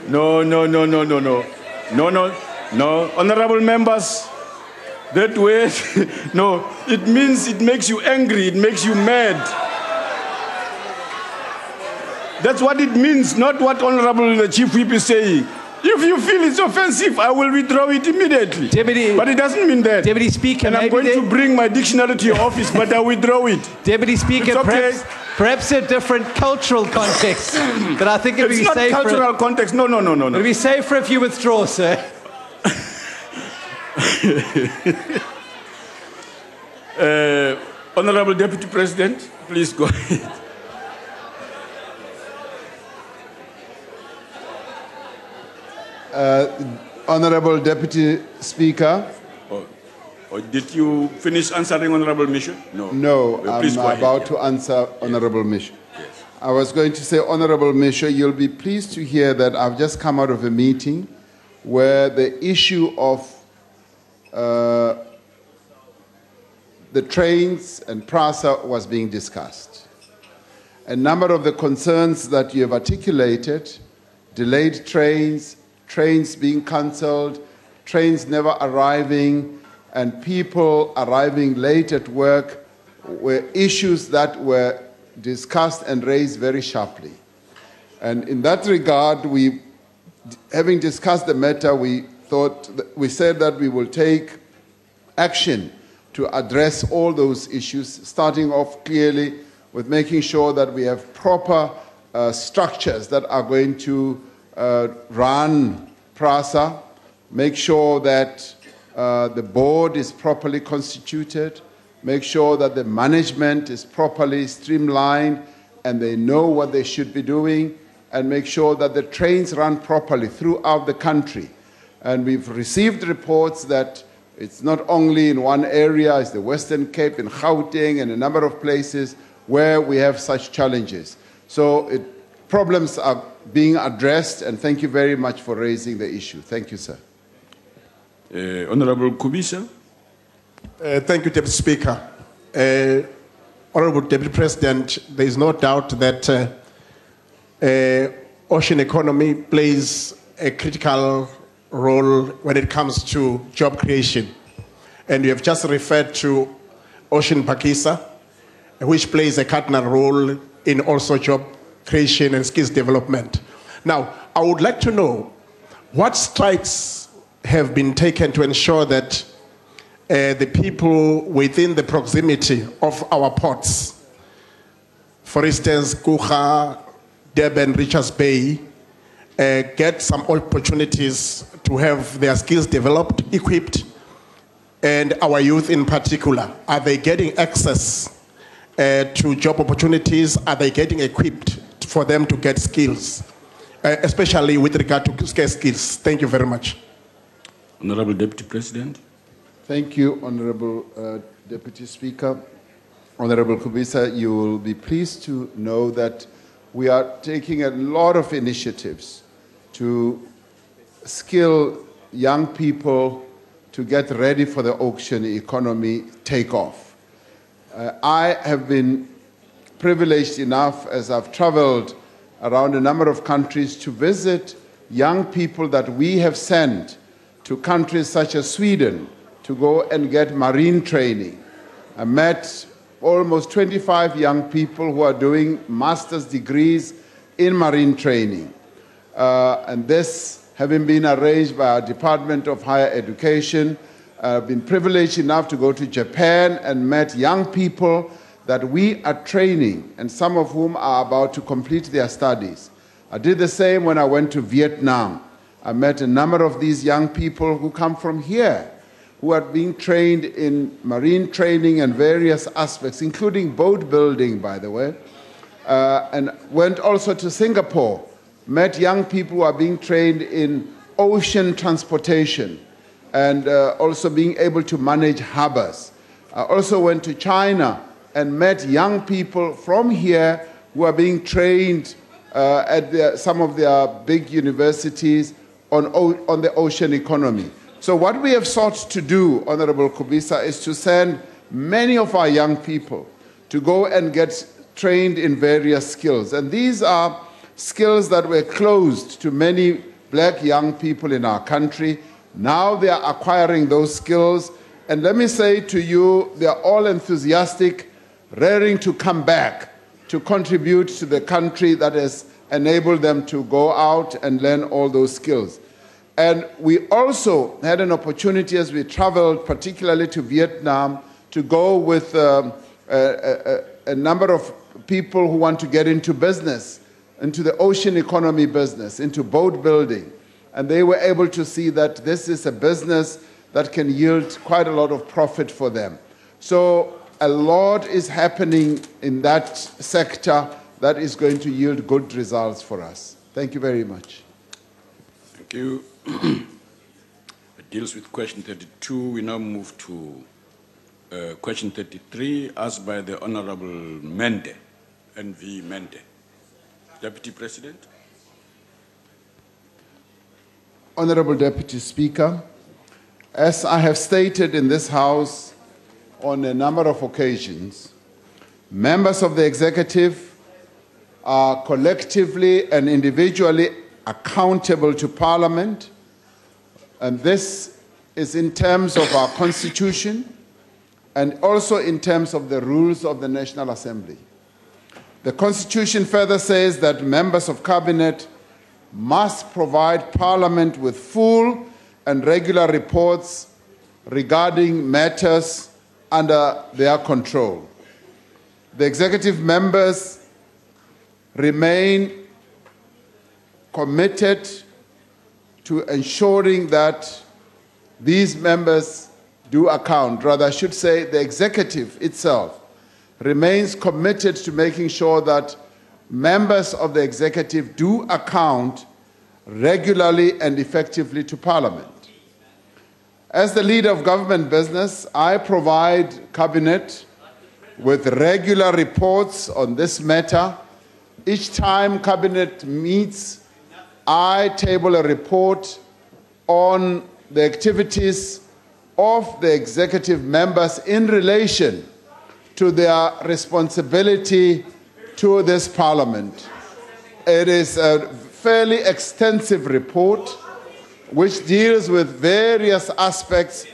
No. Honorable members, that word, no, it means it makes you angry, it makes you mad. That's what it means, not what Honorable Chief Whip is saying. If you feel it's offensive, I will withdraw it immediately. But it doesn't mean that.
Deputy Speaker,
and I'm going to bring my dictionary to your office, but I withdraw it.
Deputy Speaker,
okay.
perhaps a different cultural context. But I think it would be safer.
It's not cultural context. No.
It would be safer if you withdraw, sir.
Honorable Deputy President, please go ahead.
Honorable Deputy Speaker.
Did you finish answering Honorable Mission?
No, I'm about to answer Honorable Mission. Yes. I was going to say, Honorable Mission, you'll be pleased to hear that I've just come out of a meeting where the issue of the trains and PRASA was being discussed. A number of the concerns that you have articulated, delayed trains, trains being cancelled, trains never arriving, and people arriving late at work were issues that were discussed and raised very sharply. And in that regard, having discussed the matter, we said that we will take action to address all those issues, starting off clearly with making sure that we have proper structures that are going to run PRASA, make sure that the board is properly constituted, make sure that the management is properly streamlined and they know what they should be doing, and make sure that the trains run properly throughout the country. And we've received reports that it's not only in one area, it's the Western Cape, in Gauteng, and a number of places where we have such challenges. So problems are being addressed, and thank you very much for raising the issue. Thank you, sir.
Honorable Kubisa.
Thank you, Deputy Speaker. Honorable Deputy President, there is no doubt that ocean economy plays a critical role when it comes to job creation. And you have just referred to Ocean Pakisa, which plays a cardinal role in also job creation and skills development. Now, I would like to know what strides have been taken to ensure that the people within the proximity of our ports, for instance, Kucha, Durban, Richards Bay, get some opportunities to have their skills developed, equipped, and our youth in particular. Are they getting access to job opportunities? Are they getting equipped for them to get skills, especially with regard to skills? Thank you very much.
Honorable Deputy President.
Thank you, Honorable Deputy Speaker. Honorable Kubisa, you will be pleased to know that we are taking a lot of initiatives to skill young people to get ready for the ocean economy takeoff. I have been privileged enough, as I've traveled around a number of countries, to visit young people that we have sent to countries such as Sweden to go and get marine training. I met almost 25 young people who are doing master's degrees in marine training. And this having been arranged by our Department of Higher Education. I've been privileged enough to go to Japan and met young people that we are training, and some of whom are about to complete their studies. I did the same when I went to Vietnam. I met a number of these young people who come from here, who are being trained in marine training and various aspects, including boat building, by the way, and went also to Singapore, met young people who are being trained in ocean transportation and also being able to manage harbors. I also went to China and met young people from here who are being trained at some of their big universities on the ocean economy. So what we have sought to do, Honorable Kubisa, is to send many of our young people to go and get trained in various skills. And these are skills that were closed to many black young people in our country. Now they are acquiring those skills. And let me say to you, they are all enthusiastic, raring to come back to contribute to the country that has enabled them to go out and learn all those skills. And we also had an opportunity as we traveled, particularly to Vietnam, to go with a number of people who want to get into business, into the ocean economy business, into boat building. And they were able to see that this is a business that can yield quite a lot of profit for them. So a lot is happening in that sector that is going to yield good results for us. Thank you very much.
Thank you. It deals with question 32. We now move to question 33, asked by the Honorable Mende, NV Mende. Deputy President.
Honorable Deputy Speaker, as I have stated in this House on a number of occasions, members of the executive are collectively and individually accountable to Parliament, and this is in terms of our Constitution and also in terms of the rules of the National Assembly. The Constitution further says that members of Cabinet must provide Parliament with full and regular reports regarding matters under their control. The executive members remain committed to ensuring that these members do account. Rather, I should say the executive itself remains committed to making sure that members of the executive do account regularly and effectively to Parliament. As the leader of government business, I provide Cabinet with regular reports on this matter. Each time Cabinet meets, I table a report on the activities of the executive members in relation to their responsibility to this Parliament. It is a fairly extensive report which deals with various aspects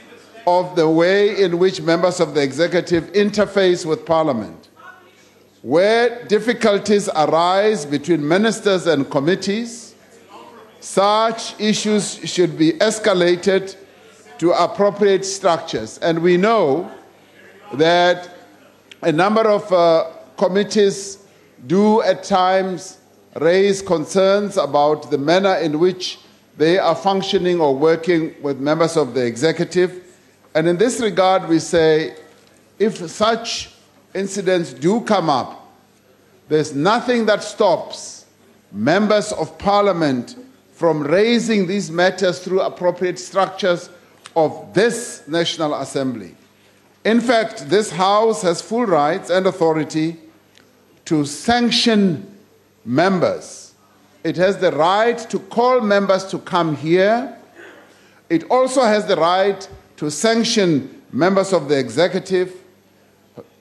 of the way in which members of the executive interface with Parliament. Where difficulties arise between ministers and committees, such issues should be escalated to appropriate structures. And we know that a number of committees do at times raise concerns about the manner in which they are functioning or working with members of the executive. And in this regard, we say, if such incidents do come up, there's nothing that stops members of Parliament from raising these matters through appropriate structures of this National Assembly. In fact, this House has full rights and authority to sanction members. It has the right to call members to come here. It also has the right to sanction members of the executive,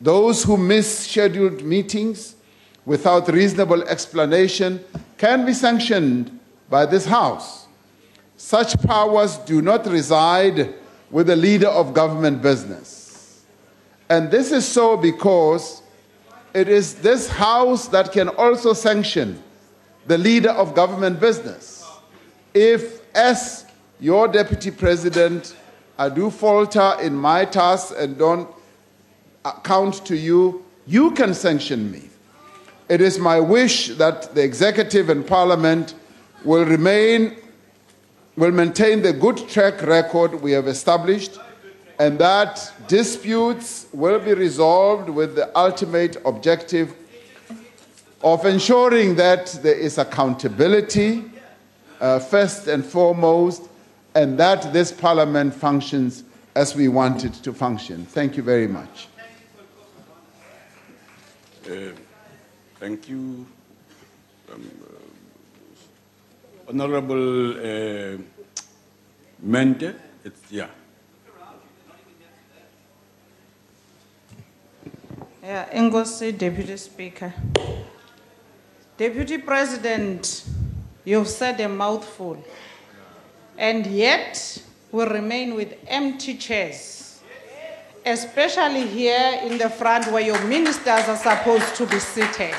those who miss scheduled meetings without reasonable explanation can be sanctioned by this House. Such powers do not reside with the leader of government business. And this is so because it is this House that can also sanction the leader of government business. If, as your Deputy President, I do falter in my tasks and don't account to you, you can sanction me. It is my wish that the Executive and Parliament will maintain the good track record we have established, and that disputes will be resolved with the ultimate objective of ensuring that there is accountability, first and foremost, and that this Parliament functions as we want it to function. Thank you very much.
Thank you. Honorable Mente, yeah.
Yeah, Ngosi, Deputy Speaker. Deputy President, you've said a mouthful, and yet we remain with empty chairs, especially here in the front where your ministers are supposed to be seated.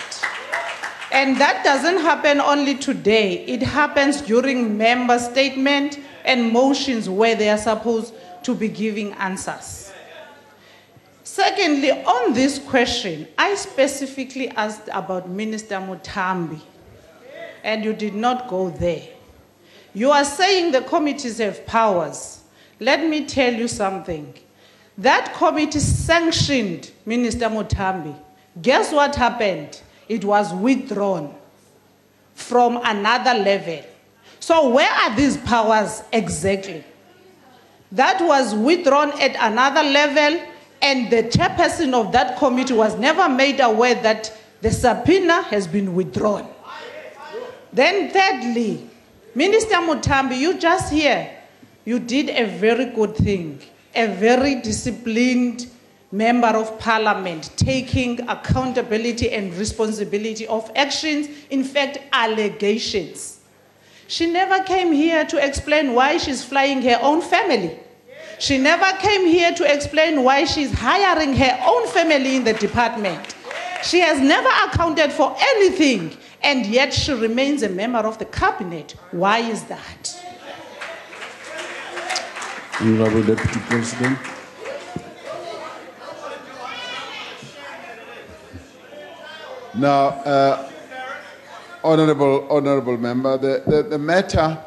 And that doesn't happen only today. It happens during member statement and motions where they are supposed to be giving answers. Secondly, on this question, I specifically asked about Minister Mutambi, and you did not go there. You are saying the committees have powers. Let me tell you something. That committee sanctioned Minister Mutambi. Guess what happened? It was withdrawn from another level. So where are these powers exactly? That was withdrawn at another level, and the chairperson of that committee was never made aware that the subpoena has been withdrawn. Then thirdly, Minister Mutambi, you just here, you did a very good thing, a very disciplined member of Parliament, taking accountability and responsibility of actions, in fact, allegations. She never came here to explain why she's flying her own family. She never came here to explain why she's hiring her own family in the department. She has never accounted for anything, and yet she remains a member of the cabinet. Why is that?
Honorable Deputy President.
Now, honorable member, the matter,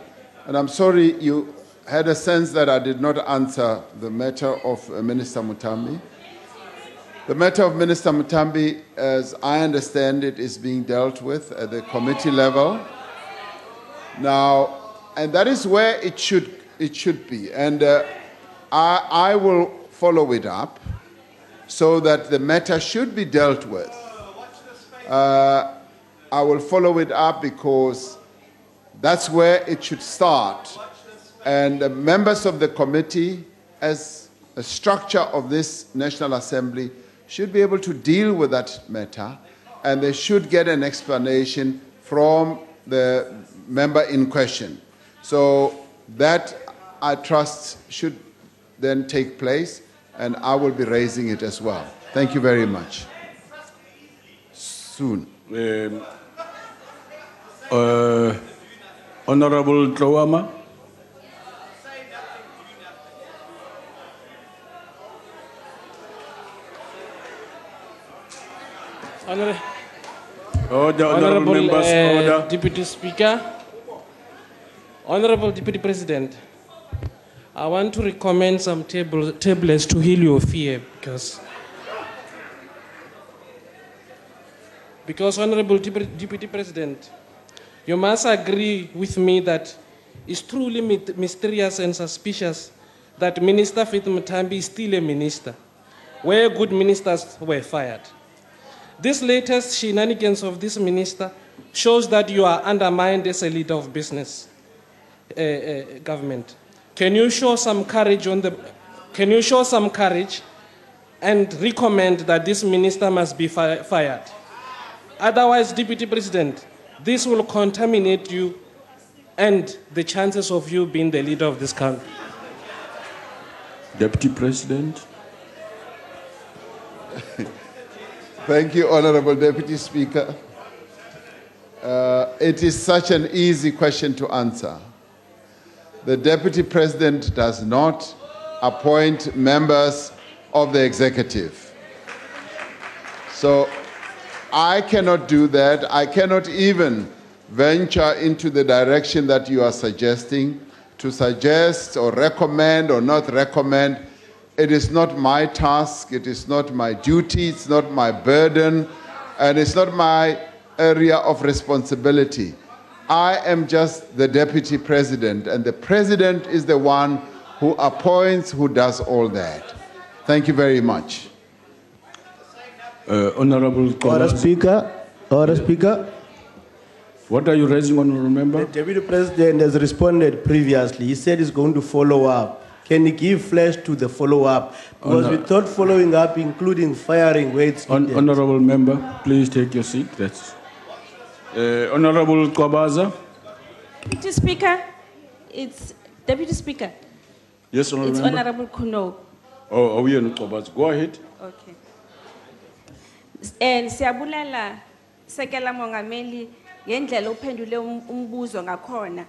and I'm sorry you had a sense that I did not answer the matter of Minister Mutambi. The matter of Minister Mutambi, as I understand it, is being dealt with at the committee level. Now, and that is where it should be. And I will follow it up so that the matter should be dealt with. I will follow it up because that's where it should start. And the members of the committee, as a structure of this National Assembly, should be able to deal with that matter, and they should get an explanation from the member in question. So that, I trust, should then take place, and I will be raising it as well. Thank you very much. Soon.
Honorable Tlawama.
Honorable
members, order.
Deputy Speaker, Honorable Deputy President, I want to recommend some tablets to heal your fear because Honorable Deputy President, you must agree with me that it's truly mysterious and suspicious that Minister Faith Mutambi is still a minister, where good ministers were fired. This latest shenanigans of this minister shows that you are undermined as a leader of business government. Can you show some courage and recommend that this minister must be fired? Otherwise, Deputy President, this will contaminate you and the chances of you being the leader of this country.
Deputy President.
Thank you, Honorable Deputy Speaker. It is such an easy question to answer. The Deputy President does not appoint members of the executive. So I cannot do that. I cannot even venture into the direction that you are suggesting, to suggest or recommend or not recommend. It is not my task, it is not my duty, it's not my burden, and it's not my area of responsibility. I am just the Deputy President, and the President is the one who appoints, who does all that. Thank you very much.
Honorable
Speaker.
What are you raising, Honorable Member?
The Deputy President has responded previously. He said he's going to follow up. Can he give flesh to the follow-up? Because we thought following up, including firing, where it's needed.
Honorable Member, please take your seat. Honorable Kwabaza.
Deputy Speaker, it's Deputy Speaker.
Yes, Honorable
It's
Member.
Honorable Kuno.
Oh, we are not Kwabaza. Go ahead.
Okay. And siyabulela sekela mongameli ngendlela uphendule umbuzo ngakhona.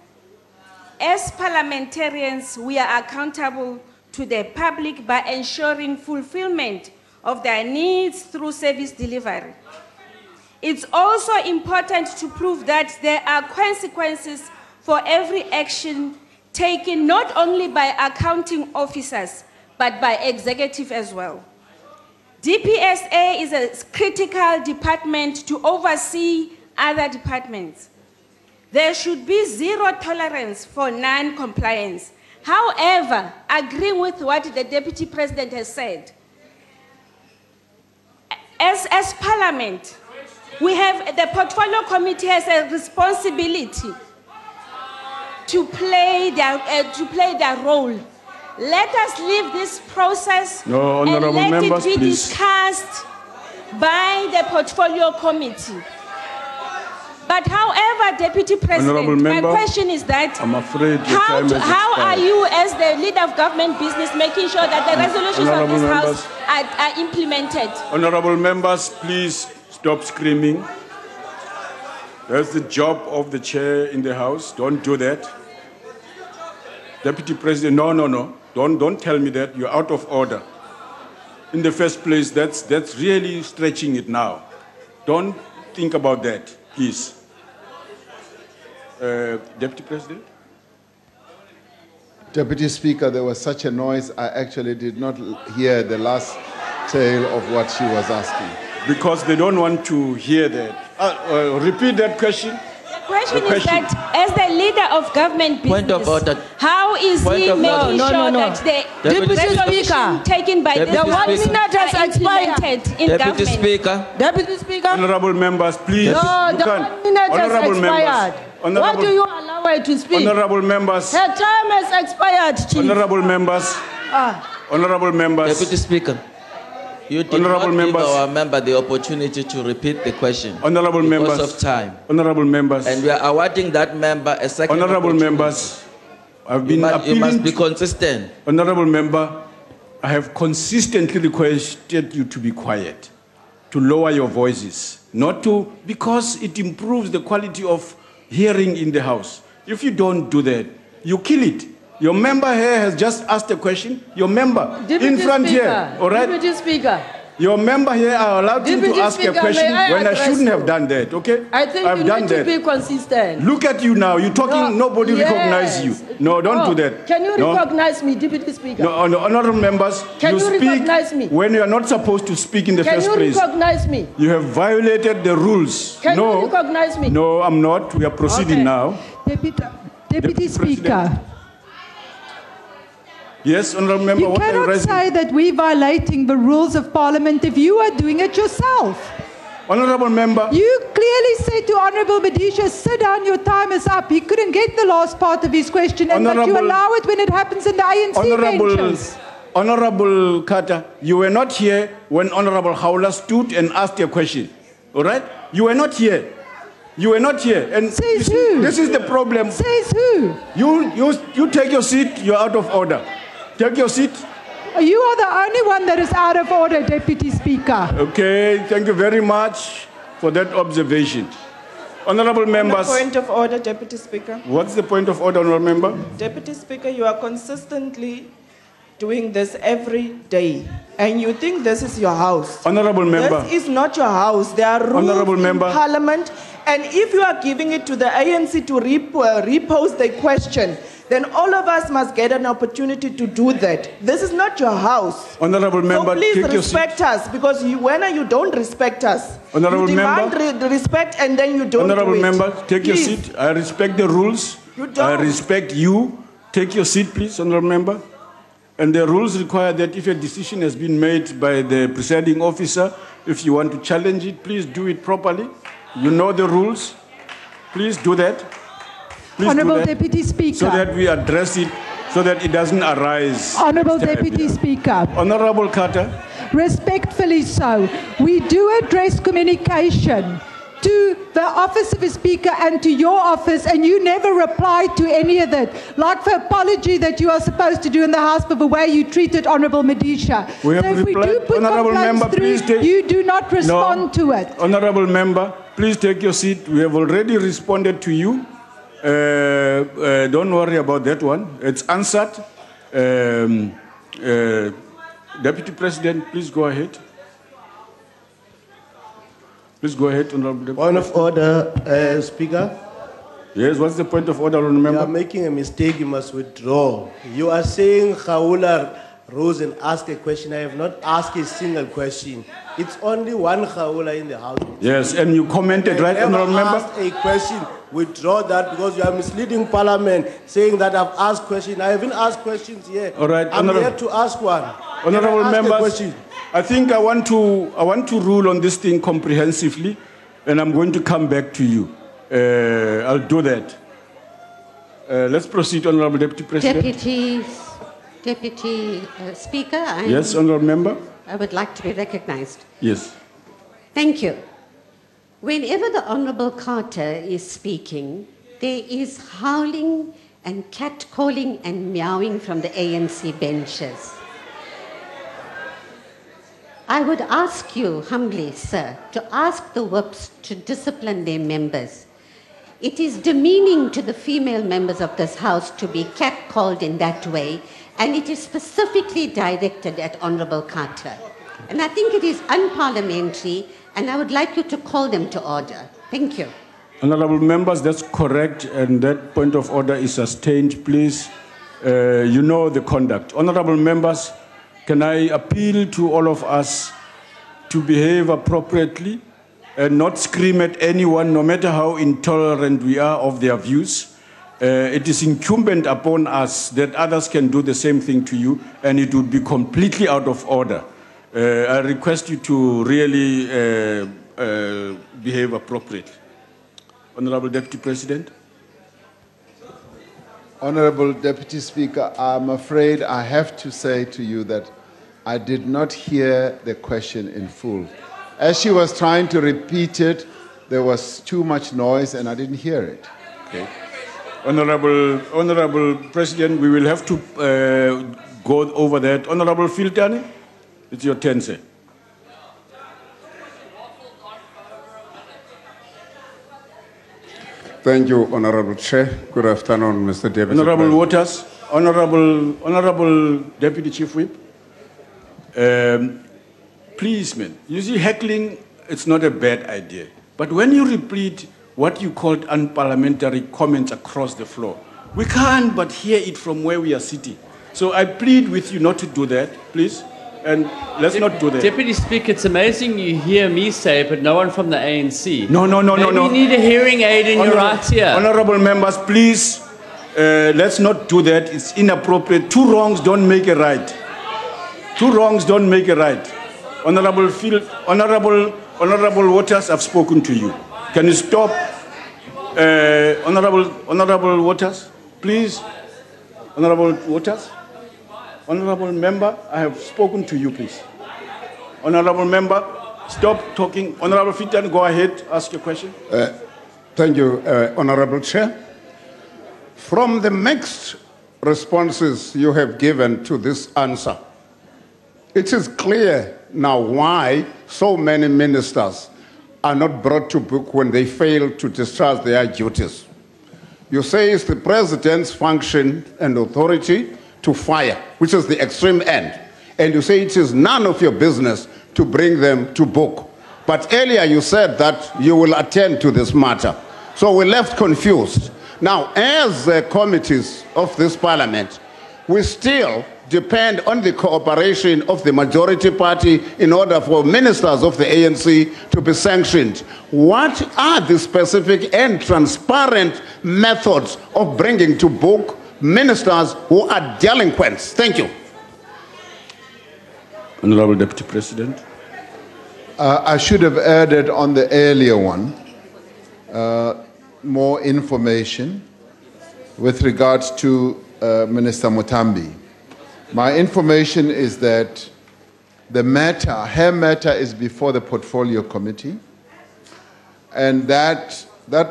As parliamentarians, we are accountable to the public by ensuring fulfillment of their needs through service delivery. It's also important to prove that there are consequences for every action taken not only by accounting officers, but by executive as well. DPSA is a critical department to oversee other departments. There should be zero tolerance for non-compliance. However, agreeing with what the Deputy President has said, as Parliament, we have, the Portfolio Committee has a responsibility to play their role. Let us leave this process
No,
and
honorable
let
members,
it be
please.
discussed by the Portfolio Committee. But however, Deputy President, my
Member,
question is that
I'm afraid your time has
how are
expired.
you, as the leader of government business, making sure that the resolutions of
Honorable
this
members.
House are implemented?
Honorable members, please stop screaming. That's the job of the chair in the House. Don't do that. Deputy President, no. Don't tell me that. You're out of order. In the first place, that's really stretching it now. Don't think about that, please. Deputy President?
Deputy Speaker, there was such a noise, I actually did not hear the last tail of what she was asking.
Because they don't want to hear that. Repeat that question.
Question is that as the leader of government business,
Point of order.
how is he making sure that the resolution taken by
Deputy
the 1
Speaker.
minute has expired in
Deputy
government?
Speaker.
Deputy Speaker.
Honorable members, please.
No,
you
the
can't.
1 minute has
Honorable
expired.
members.
Why do you allow her to speak?
Honorable members.
Her time has expired, Chief.
Honorable members. Honorable members.
Deputy Speaker. You did
Honorable
not
members.
give our member the opportunity to repeat the question.
Honorable
because
members.
of time.
Honorable members.
And we are awarding that member a second
Honorable members. I've been
you must be consistent.
Honorable member, I have consistently requested you to be quiet, to lower your voices, not to, because it improves the quality of hearing in the House. If you don't do that, you kill it. Your member here has just asked a question. Your member in front here, all right?
Deputy Speaker.
Your member here are allowed him to
Deputy
ask a
Speaker,
question
may I
when I
address
shouldn't
you?
have done that, okay?
I think
I've
you
done
need
that.
to be consistent.
Look at you now. You're talking, nobody
Yes.
recognize you. No, don't do that.
Can you
No.
recognize me, Deputy Speaker?
No, honorable members,
Can you
speak
recognize me?
when you are not supposed to speak in the
Can
first
you
place.
recognize me?
You have violated the rules.
Can
no,
you recognize me?
No, I'm not. We are proceeding
Okay.
now.
Deputy Speaker,
Yes, honorable member,
you
what are you
cannot
raising?
say that we're violating the rules of Parliament if you are doing it yourself.
Honorable member.
You clearly said to Honourable Medisha, sit down, your time is up. He couldn't get the last part of his question, but you
Honourable-
allow it when it happens in the ANC benches.
Honorable Carter, you were not here when Honorable Howler stood and asked a question. All right? You were not here. You were not here. And
Says who?
This is the problem.
Says who?
You take your seat, you're out of order. Take your seat.
You are the only one that is out of order, Deputy Speaker.
Okay, thank you very much for that observation. Honorable members.
Point of order, Deputy Speaker.
What's the point of order, honorable member?
Deputy Speaker, you are consistently doing this every day. And you think this is your house.
Honorable member.
This is not your house. There are rules
Honorable
in
member.
Parliament. And if you are giving it to the ANC to repose the question, then all of us must get an opportunity to do that. This is not your house.
Honorable member,
so please
take your seat.
respect us, because when you don't respect us,
Honorable
you demand
member.
respect and then you don't
Honorable
do it.
member, take
Please.
your seat. I respect the rules.
You don't.
I respect you. Take your seat, please, honorable member. And the rules require that if a decision has been made by the presiding officer, if you want to challenge it, please do it properly. You know the rules. Please do that. Please
Honourable
do that,
Deputy Speaker.
so that we address it, so that it doesn't arise.
Honourable
next time,
Deputy
yeah.
Speaker.
Honorable Carter.
Respectfully so. We do address communication to the office of a speaker and to your office, and you never replied to any of it. Like the apology that you are supposed to do in the House for the way you treated Honourable Medisha.
We have
so if we do
replied.
put
Honourable
complaints
member,
through,
please take-
you do not respond to it.
Honorable member, please take your seat. We have already responded to you. Don't worry about that one. It's answered. Deputy President, please go ahead. Please go ahead, Honorable Deputy.
Point of order, Speaker.
Yes, what's the point of order, Honorable
You
member?
are making a mistake, you must withdraw. You are saying Khawula rose and asked a question. I have not asked a single question. It's only one Khawula in the House.
Yes, and you commented, right,
I never
Honorable member?
asked a question. Withdraw that, because you are misleading Parliament, saying that I've asked questions. I haven't asked questions here.
All right,
I'm
Honorable-
here to ask one.
Honorable
Can I ask a
members,
question?
I think I want to rule on this thing comprehensively, and I'm going to come back to you. I'll do that. Let's proceed, Honorable Deputy President.
Deputy Speaker,
Yes, Honorable Member.
I would like to be recognized.
Yes.
Thank you. Whenever the Honorable Carter is speaking, there is howling and catcalling and meowing from the ANC benches. I would ask you humbly, sir, to ask the whips to discipline their members. It is demeaning to the female members of this House to be catcalled in that way, and it is specifically directed at Honorable Carter. And I think it is unparliamentary, and I would like you to call them to order. Thank you.
Honorable members, that's correct, and that point of order is sustained. Please, you know the conduct. Honorable members, can I appeal to all of us to behave appropriately and not scream at anyone, no matter how intolerant we are of their views. It is incumbent upon us that others can do the same thing to you, and it would be completely out of order. I request you to really behave appropriately. Honorable Deputy President.
Honorable Deputy Speaker, I'm afraid I have to say to you that I did not hear the question in full. As she was trying to repeat it, there was too much noise and I didn't hear it.
Okay. Honorable President, we will have to go over that. Honorable Filtani, it's your turn, sir.
Thank you, Honorable Chair. Good afternoon, Mr. Deputy
Honorable
President.
Waters, Honorable Deputy Chief Whip. Please, man, you see, heckling, it's not a bad idea. But when you repeat what you called unparliamentary comments across the floor, we can't but hear it from where we are sitting. So I plead with you not to do that, please. And let's not do that.
Deputy Speaker, it's amazing you hear me say it, but no one from the ANC.
No.
Maybe you need a hearing aid in your right ear.
Honorable members, please, let's not do that. It's inappropriate. Two wrongs don't make a right. Two wrongs don't make a right. Honorable Waters, I've spoken to you. Can you stop? Honorable Waters, please. Honorable Waters. Honorable member, I have spoken to you, please. Honorable member, stop talking. Honorable Fitan, go ahead, ask your question.
Thank you, Honorable Chair. From the mixed responses you have given to this answer, it is clear now why so many ministers are not brought to book when they fail to discharge their duties. You say it's the president's function and authority to fire, which is the extreme end. And you say it is none of your business to bring them to book. But earlier you said that you will attend to this matter. So we're left confused. Now, as committees of this parliament, we still depend on the cooperation of the majority party in order for ministers of the ANC to be sanctioned. What are the specific and transparent methods of bringing to book ministers who are delinquents? Thank you.
Honorable Deputy President.
I should have added on the earlier one more information with regards to Minister Mutambi. My information is that her matter is before the Portfolio Committee, and that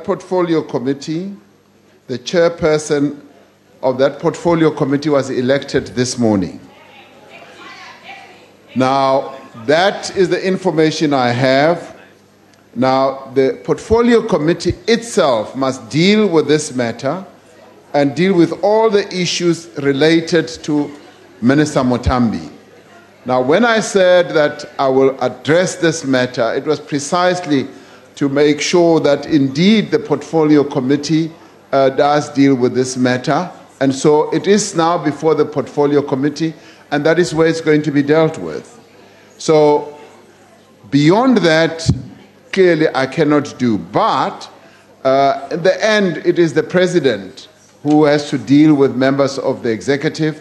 Portfolio Committee, the chairperson of that Portfolio Committee was elected this morning. Now, that is the information I have. Now, the Portfolio Committee itself must deal with this matter and deal with all the issues related to Minister Mutambi. Now, when I said that I will address this matter, it was precisely to make sure that indeed the Portfolio Committee does deal with this matter. And so it is now before the Portfolio Committee, and that is where it's going to be dealt with. So beyond that, clearly I cannot do. But in the end, it is the President who has to deal with members of the executive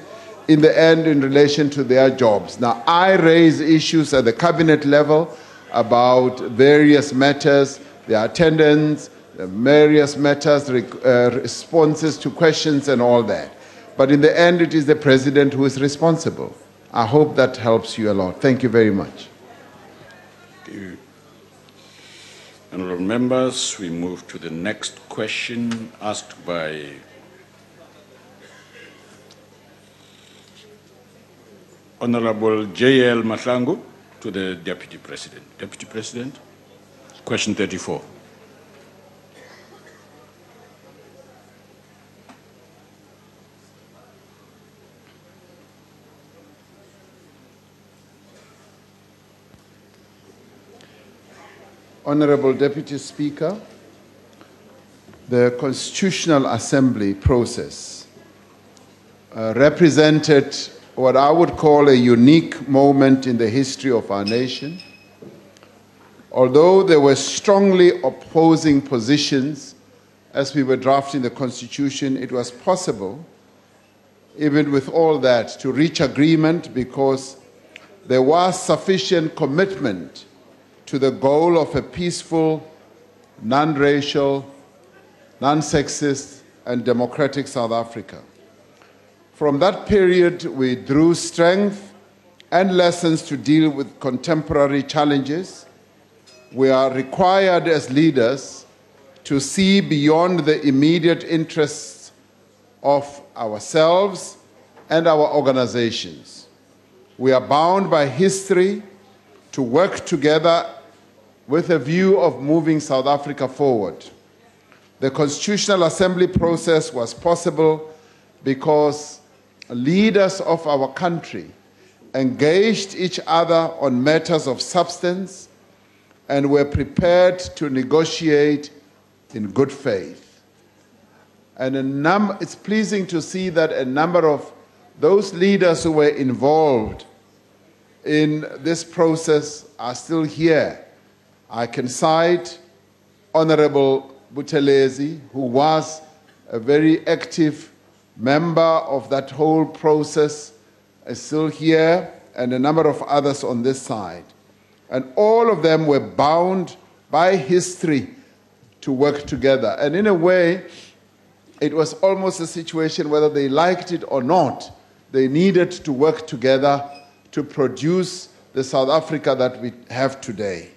in the end in relation to their jobs. Now, I raise issues at the cabinet level about various matters, their attendance, various matters, responses to questions and all that. But in the end, it is the President who is responsible. I hope that helps you a lot. Thank you very much.
Thank you. Honourable members, we move to the next question asked by Honourable J.L. Mahlangu to the Deputy President. Deputy President, question 34.
Honorable Deputy Speaker, the Constitutional Assembly process represented what I would call a unique moment in the history of our nation. Although there were strongly opposing positions as we were drafting the Constitution, it was possible, even with all that, to reach agreement because there was sufficient commitment to the goal of a peaceful, non-racial, non-sexist, and democratic South Africa. From that period, we drew strength and lessons to deal with contemporary challenges. We are required as leaders to see beyond the immediate interests of ourselves and our organizations. We are bound by history to work together with a view of moving South Africa forward. The Constitutional Assembly process was possible because leaders of our country engaged each other on matters of substance and were prepared to negotiate in good faith. And it's pleasing to see that a number of those leaders who were involved in this process are still here. I can cite Honorable Buthelezi, who was a very active member of that whole process, is still here, and a number of others on this side. And all of them were bound by history to work together. And in a way, it was almost a situation, whether they liked it or not, they needed to work together to produce the South Africa that we have today.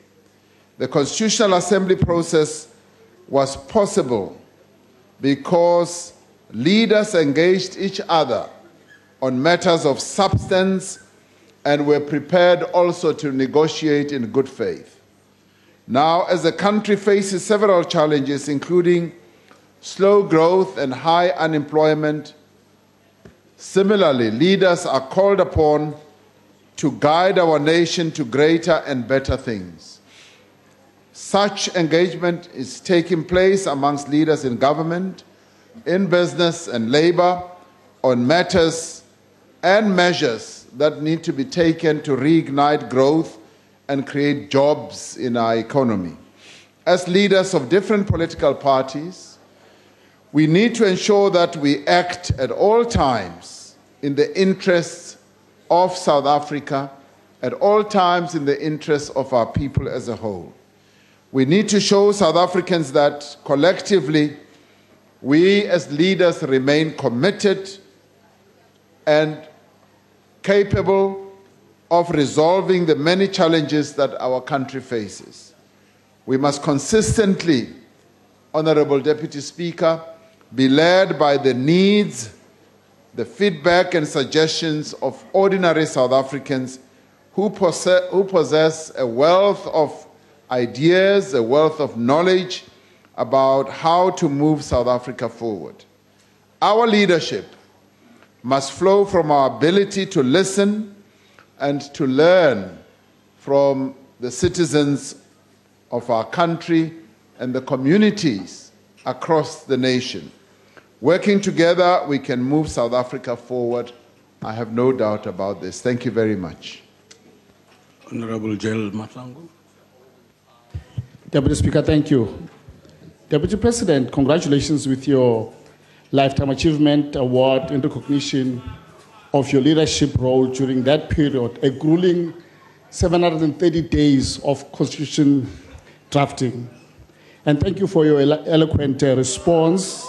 The Constitutional Assembly process was possible because leaders engaged each other on matters of substance and were prepared also to negotiate in good faith. Now, as the country faces several challenges, including slow growth and high unemployment, similarly, leaders are called upon to guide our nation to greater and better things. Such engagement is taking place amongst leaders in government, in business and labor, on matters and measures that need to be taken to reignite growth and create jobs in our economy. As leaders of different political parties, we need to ensure that we act at all times in the interests of South Africa, at all times in the interests of our people as a whole. We need to show South Africans that collectively we as leaders remain committed and capable of resolving the many challenges that our country faces. We must consistently, Honorable Deputy Speaker, be led by the needs, the feedback and suggestions of ordinary South Africans who possess a wealth of ideas, a wealth of knowledge about how to move South Africa forward. Our leadership must flow from our ability to listen and to learn from the citizens of our country and the communities across the nation. Working together, we can move South Africa forward. I have no doubt about this. Thank you very much.
Honorable Jel Matlangu.
Deputy Speaker, thank you. Deputy President, congratulations with your Lifetime Achievement Award in recognition of your leadership role during that period, a grueling 730 days of constitution drafting. And thank you for your eloquent response.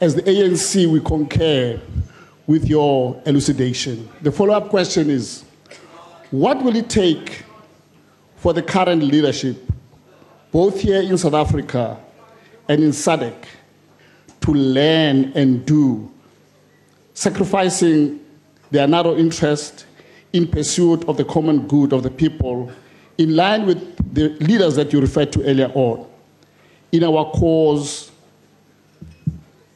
As the ANC, we concur with your elucidation. The follow-up question is, what will it take for the current leadership, both here in South Africa and in SADC, to learn and do, sacrificing their narrow interest in pursuit of the common good of the people, in line with the leaders that you referred to earlier on, in our cause,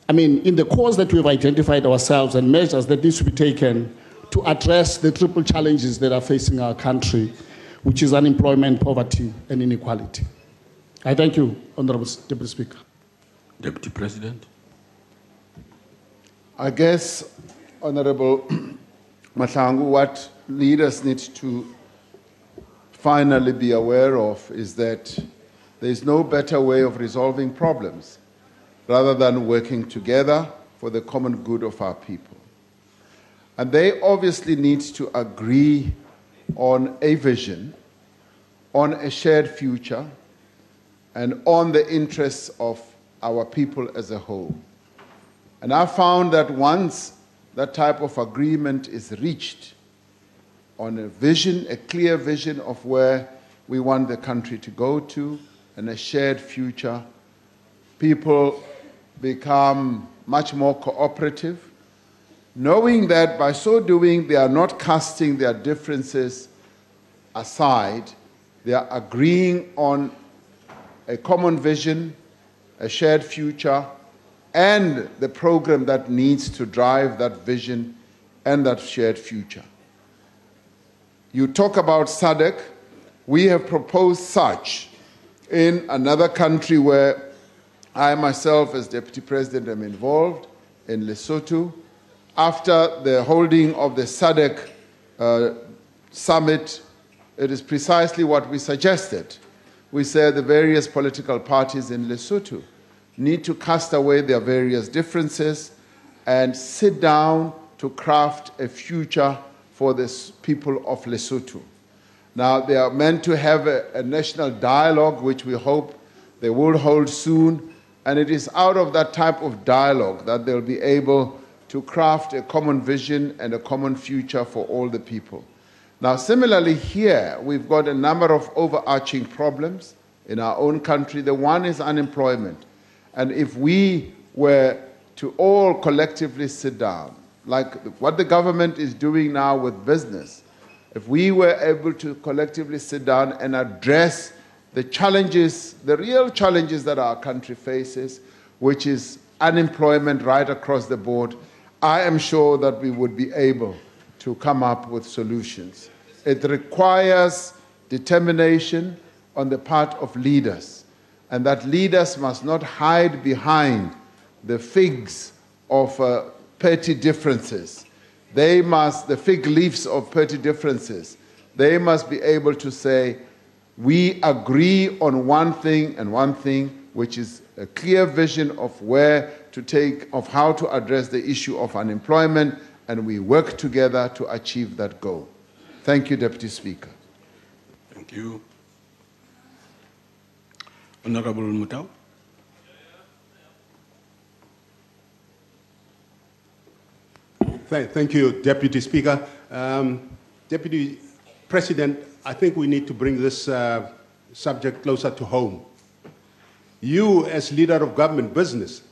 in the cause that we've identified ourselves and measures that need to be taken to address the triple challenges that are facing our country, which is unemployment, poverty, and inequality. I thank you, Honorable Deputy Speaker.
Deputy President.
I guess, Honorable Mahlangu, what leaders need to finally be aware of is that there is no better way of resolving problems rather than working together for the common good of our people. And they obviously need to agree on a vision, on a shared future, and on the interests of our people as a whole. And I found that once that type of agreement is reached on a vision, a clear vision of where we want the country to go to, and a shared future, people become much more cooperative, knowing that by so doing they are not casting their differences aside, they are agreeing on a common vision, a shared future, and the program that needs to drive that vision and that shared future. You talk about SADC. We have proposed such in another country where I myself, as Deputy President, am involved, in Lesotho. After the holding of the SADC summit, it is precisely what we suggested. We said the various political parties in Lesotho need to cast away their various differences and sit down to craft a future for the people of Lesotho. Now, they are meant to have a national dialogue, which we hope they will hold soon, and it is out of that type of dialogue that they'll be able to craft a common vision and a common future for all the people. Now, similarly here, we've got a number of overarching problems in our own country. The one is unemployment. And if we were to all collectively sit down, like what the government is doing now with business, if we were able to collectively sit down and address the challenges, the real challenges that our country faces, which is unemployment right across the board, I am sure that we would be able to come up with solutions. It requires determination on the part of leaders, and that leaders must not hide behind the figs of petty differences. They must, the fig leaves of petty differences, they must be able to say, we agree on one thing and one thing, which is a clear vision of where to take, of how to address the issue of unemployment, and we work together to achieve that goal. Thank you, Deputy Speaker.
Thank you. Honorable Mutau.
Thank you, Deputy Speaker. Deputy President, I think we need to bring this subject closer to home. You, as leader of government business,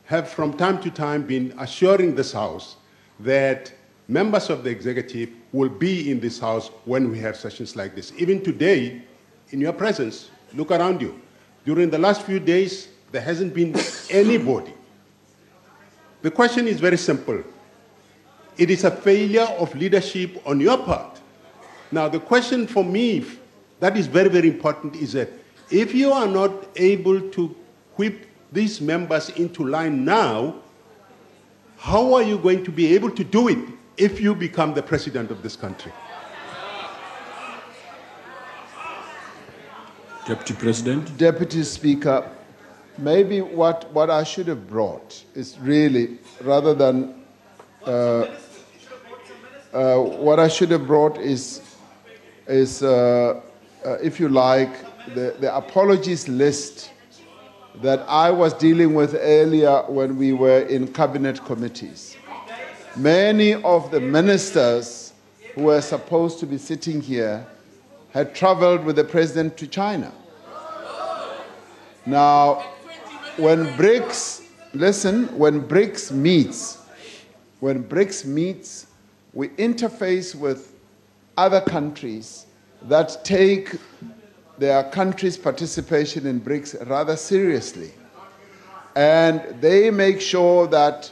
have from time to time been assuring this House that members of the executive will be in this House when we have sessions like this. Even today, in your presence, look around you. During the last few days, there hasn't been anybody. The question is very simple. It is a failure of leadership on your part. Now, the question for me that is very, very important is that if you are not able to whip these members into line now, how are you going to be able to do it if you become the president of this country?
Deputy President.
Deputy Speaker, maybe what I should have brought is really, rather than, what I should have brought is if you like, the apologies list that I was dealing with earlier when we were in cabinet committees. Many of the ministers who were supposed to be sitting here had traveled with the president to China. Now, when BRICS, listen, when BRICS meets, we interface with other countries that take their country's participation in BRICS rather seriously. And they make sure that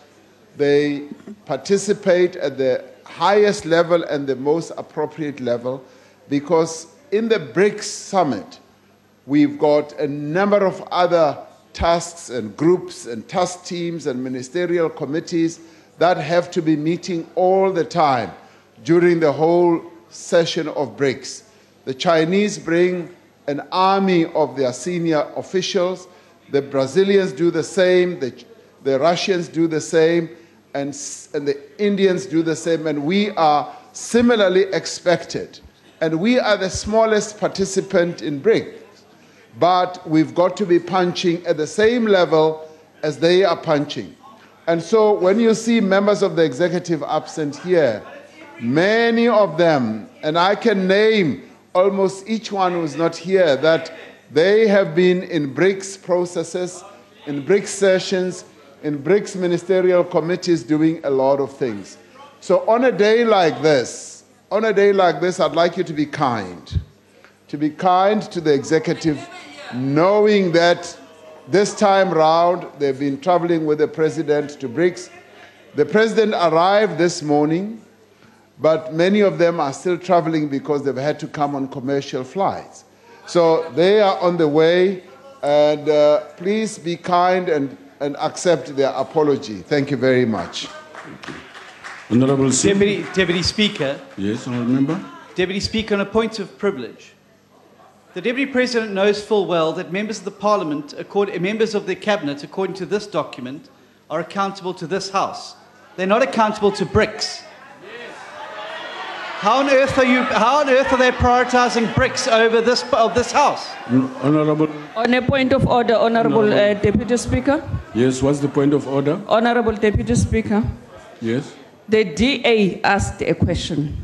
they participate at the highest level and the most appropriate level, because in the BRICS summit, we've got a number of other tasks and groups and task teams and ministerial committees that have to be meeting all the time during the whole session of BRICS. The Chinese bring an army of their senior officials. The Brazilians do the same. The Russians do the same. And the Indians do the same. And we are similarly expected. And we are the smallest participant in BRICS. But we've got to be punching at the same level as they are punching. And so when you see members of the executive absent here, many of them, and I can name almost each one who's not here, that they have been in BRICS processes, in BRICS sessions, in BRICS ministerial committees doing a lot of things. So on a day like this, I'd like you to be kind. To be kind to the executive, knowing that this time round they've been traveling with the president to BRICS. The president arrived this morning, but many of them are still traveling because they've had to come on commercial flights. So they are on the way, and please be kind and accept their apology. Thank you very much.
Honourable Deputy Speaker.
Yes, Honourable Member.
Deputy Speaker, on a point of privilege. The Deputy President knows full well that members of the Parliament, members of the Cabinet, according to this document, are accountable to this House. They're not accountable to BRICS. How on earth are they prioritising BRICS over this House?
Honourable.
On a point of order, Honourable Deputy Speaker.
Yes, what's the point of order?
Honourable Deputy Speaker.
Yes.
The DA asked a question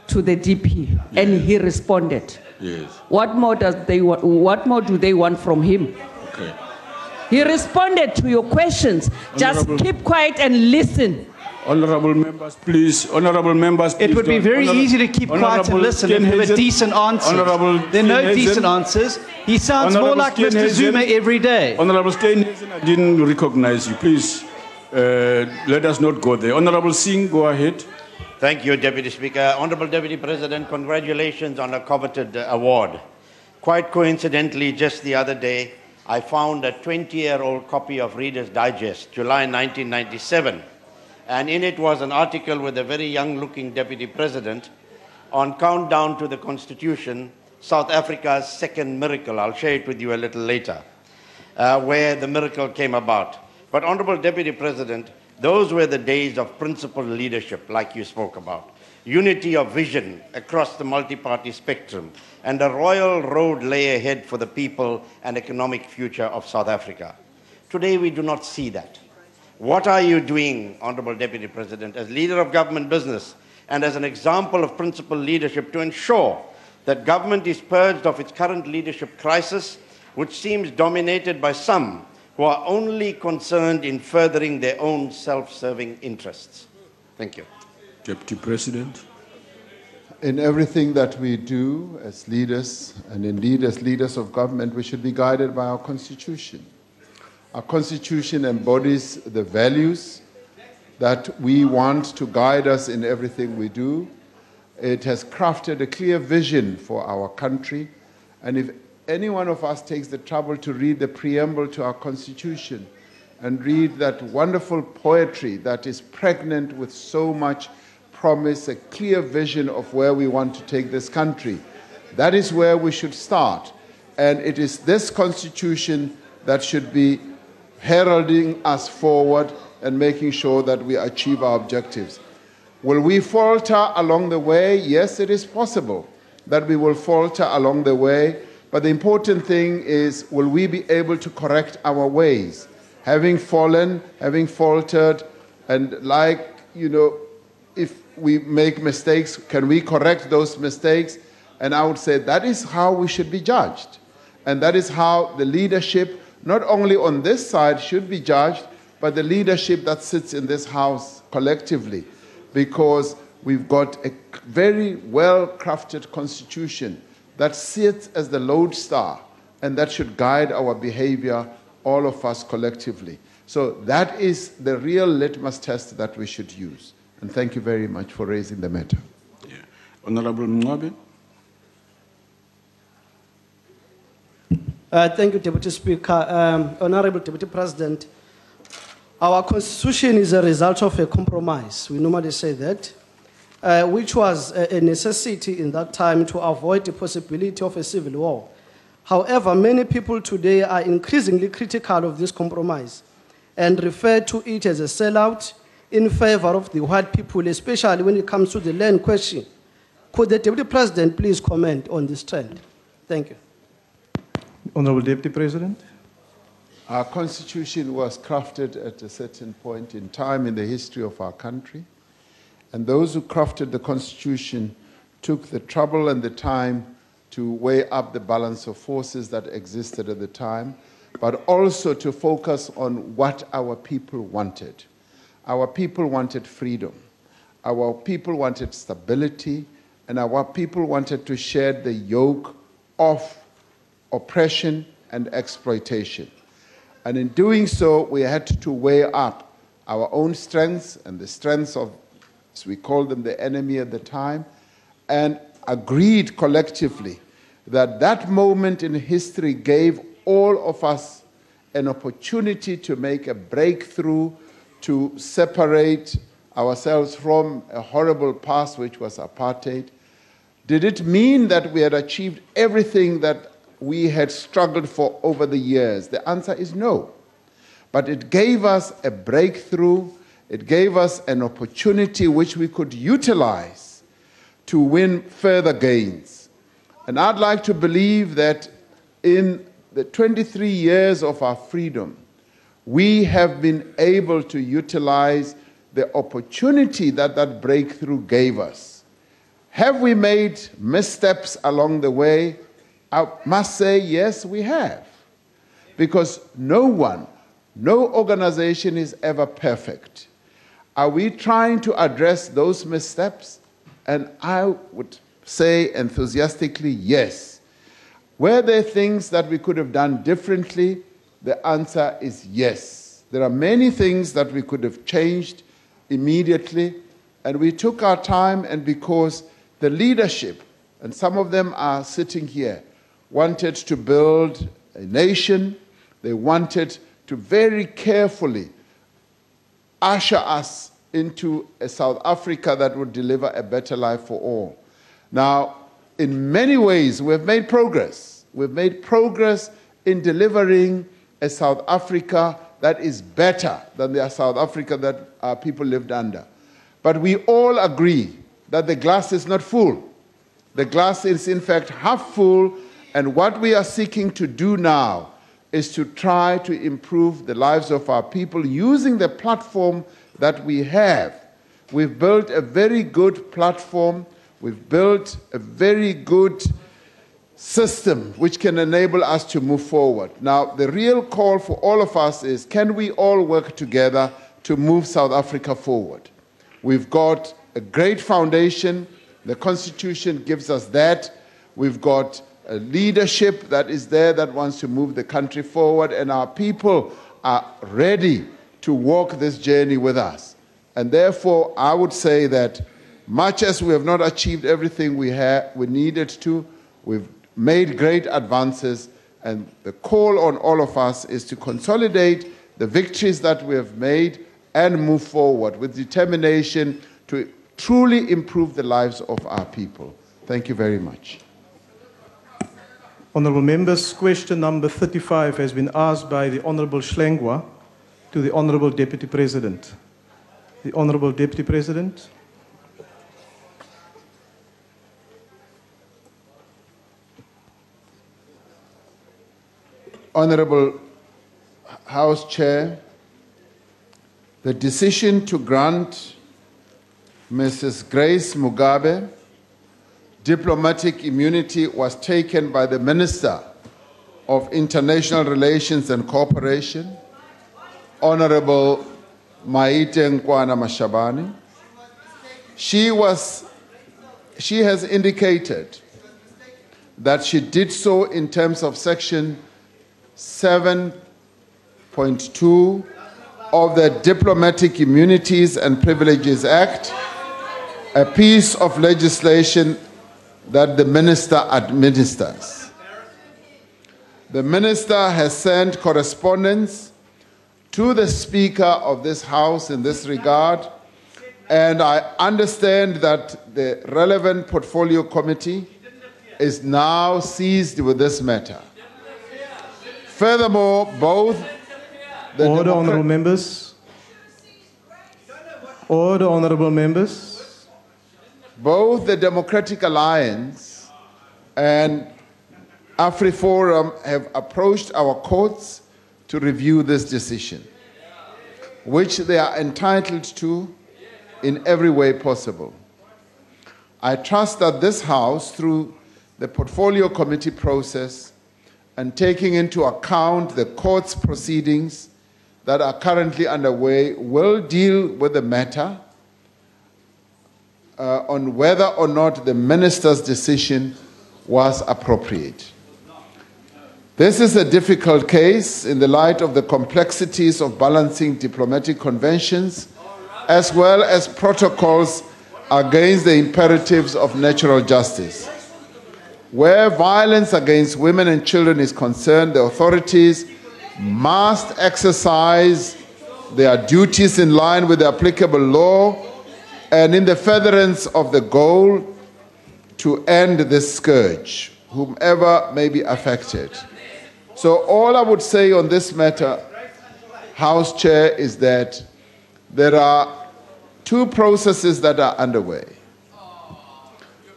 to the DP, and he responded.
Yes.
What more do they want from him?
Okay.
He responded to your questions. Just keep quiet and listen.
Honourable members, please. Honourable members, please.
It would be very easy to keep quiet and listen if there were decent answers. There are no decent answers. He sounds more like Mr. Zuma every day.
Honourable Steenhuisen, I didn't recognize you. Please, let us not go there. Honourable Singh, go ahead.
Thank you, Deputy Speaker. Honourable Deputy President, congratulations on a coveted award. Quite coincidentally, just the other day, I found a 20-year-old copy of Reader's Digest, July 1997. And in it was an article with a very young-looking Deputy President on Countdown to the Constitution, South Africa's second miracle. I'll share it with you a little later, where the miracle came about. But, Honourable Deputy President, those were the days of principled leadership, like you spoke about, unity of vision across the multi-party spectrum, and a royal road lay ahead for the people and economic future of South Africa. Today, we do not see that. What are you doing, Honourable Deputy President, as leader of government business and as an example of principled leadership to ensure that government is purged of its current leadership crisis, which seems dominated by some who are only concerned in furthering their own self-serving interests? Thank you.
Deputy President.
In everything that we do as leaders, and indeed as leaders of government, we should be guided by our Constitution. Our Constitution embodies the values that we want to guide us in everything we do. It has crafted a clear vision for our country, and if any one of us takes the trouble to read the preamble to our Constitution and read that wonderful poetry that is pregnant with so much promise, a clear vision of where we want to take this country, that is where we should start. And it is this Constitution that should be heralding us forward and making sure that we achieve our objectives. Will we falter along the way? Yes, it is possible that we will falter along the way. But the important thing is, will we be able to correct our ways? Having fallen, having faltered, and if we make mistakes, can we correct those mistakes? And I would say that is how we should be judged. And that is how the leadership, not only on this side, should be judged, but the leadership that sits in this House collectively. Because we've got a very well-crafted Constitution that sits as the lodestar, and that should guide our behavior, all of us collectively. So that is the real litmus test that we should use. And thank you very much for raising the matter.
Yeah. Honourable Mngcwabe.
Thank you, Deputy Speaker. Honourable Deputy President, our Constitution is a result of a compromise. We normally say that. which was a necessity in that time to avoid the possibility of a civil war. However, many people today are increasingly critical of this compromise and refer to it as a sellout in favor of the white people, especially when it comes to the land question. Could the Deputy President please comment on this trend? Thank you.
Honorable Deputy President.
Our Constitution was crafted at a certain point in time in the history of our country, and those who crafted the Constitution took the trouble and the time to weigh up the balance of forces that existed at the time, but also to focus on what our people wanted. Our people wanted freedom. Our people wanted stability, and our people wanted to shed the yoke of oppression and exploitation. And in doing so, we had to weigh up our own strengths and the strengths of, as we called them, the enemy at the time, and agreed collectively that that moment in history gave all of us an opportunity to make a breakthrough, to separate ourselves from a horrible past, which was apartheid. Did it mean that we had achieved everything that we had struggled for over the years? The answer is no. But it gave us a breakthrough. It gave us an opportunity which we could utilize to win further gains. And I'd like to believe that in the 23 years of our freedom, we have been able to utilize the opportunity that that breakthrough gave us. Have we made missteps along the way? I must say, yes, we have. Because no one, no organization is ever perfect. Are we trying to address those missteps? And I would say enthusiastically, yes. Were there things that we could have done differently? The answer is yes. There are many things that we could have changed immediately, and we took our time, and because the leadership, and some of them are sitting here, wanted to build a nation. They wanted to very carefully usher us into a South Africa that would deliver a better life for all. Now, in many ways, we've made progress. We've made progress in delivering a South Africa that is better than the South Africa that our people lived under. But we all agree that the glass is not full. The glass is, in fact, half full. And what we are seeking to do now is to try to improve the lives of our people using the platform that we have. We've built a very good platform. We've built a very good system which can enable us to move forward. Now, the real call for all of us is, can we all work together to move South Africa forward? We've got a great foundation. The Constitution gives us that. We've got a leadership that is there that wants to move the country forward, and our people are ready to walk this journey with us. And therefore, I would say that much as we have not achieved everything we needed to, we've made great advances, and the call on all of us is to consolidate the victories that we have made and move forward with determination to truly improve the lives of our people. Thank you very much.
Honourable members, question number 35 has been asked by the Honourable Schlengwa to the Honourable Deputy President. The Honourable Deputy President.
Honourable House Chair, the decision to grant Mrs. Grace Mugabe diplomatic immunity was taken by the Minister of International Relations and Cooperation, Honorable Maite Nkwana Mashabane. She has indicated that she did so in terms of Section 7.2 of the Diplomatic Immunities and Privileges Act, a piece of legislation that the Minister administers. The Minister has sent correspondence to the Speaker of this House in this regard, And I understand that the relevant portfolio committee is now seized with this matter. Furthermore, both the
Order, honourable members. Order, honourable members.
Both the Democratic Alliance and AfriForum have approached our courts to review this decision, which they are entitled to in every way possible. I trust that this House, through the Portfolio Committee process and taking into account the court's proceedings that are currently underway, will deal with the matter on whether or not the minister's decision was appropriate. This is a difficult case in the light of the complexities of balancing diplomatic conventions as well as protocols against the imperatives of natural justice. Where violence against women and children is concerned, the authorities must exercise their duties in line with the applicable law and in the furtherance of the goal to end this scourge, whomever may be affected. So all I would say on this matter, House Chair, is that there are two processes that are underway.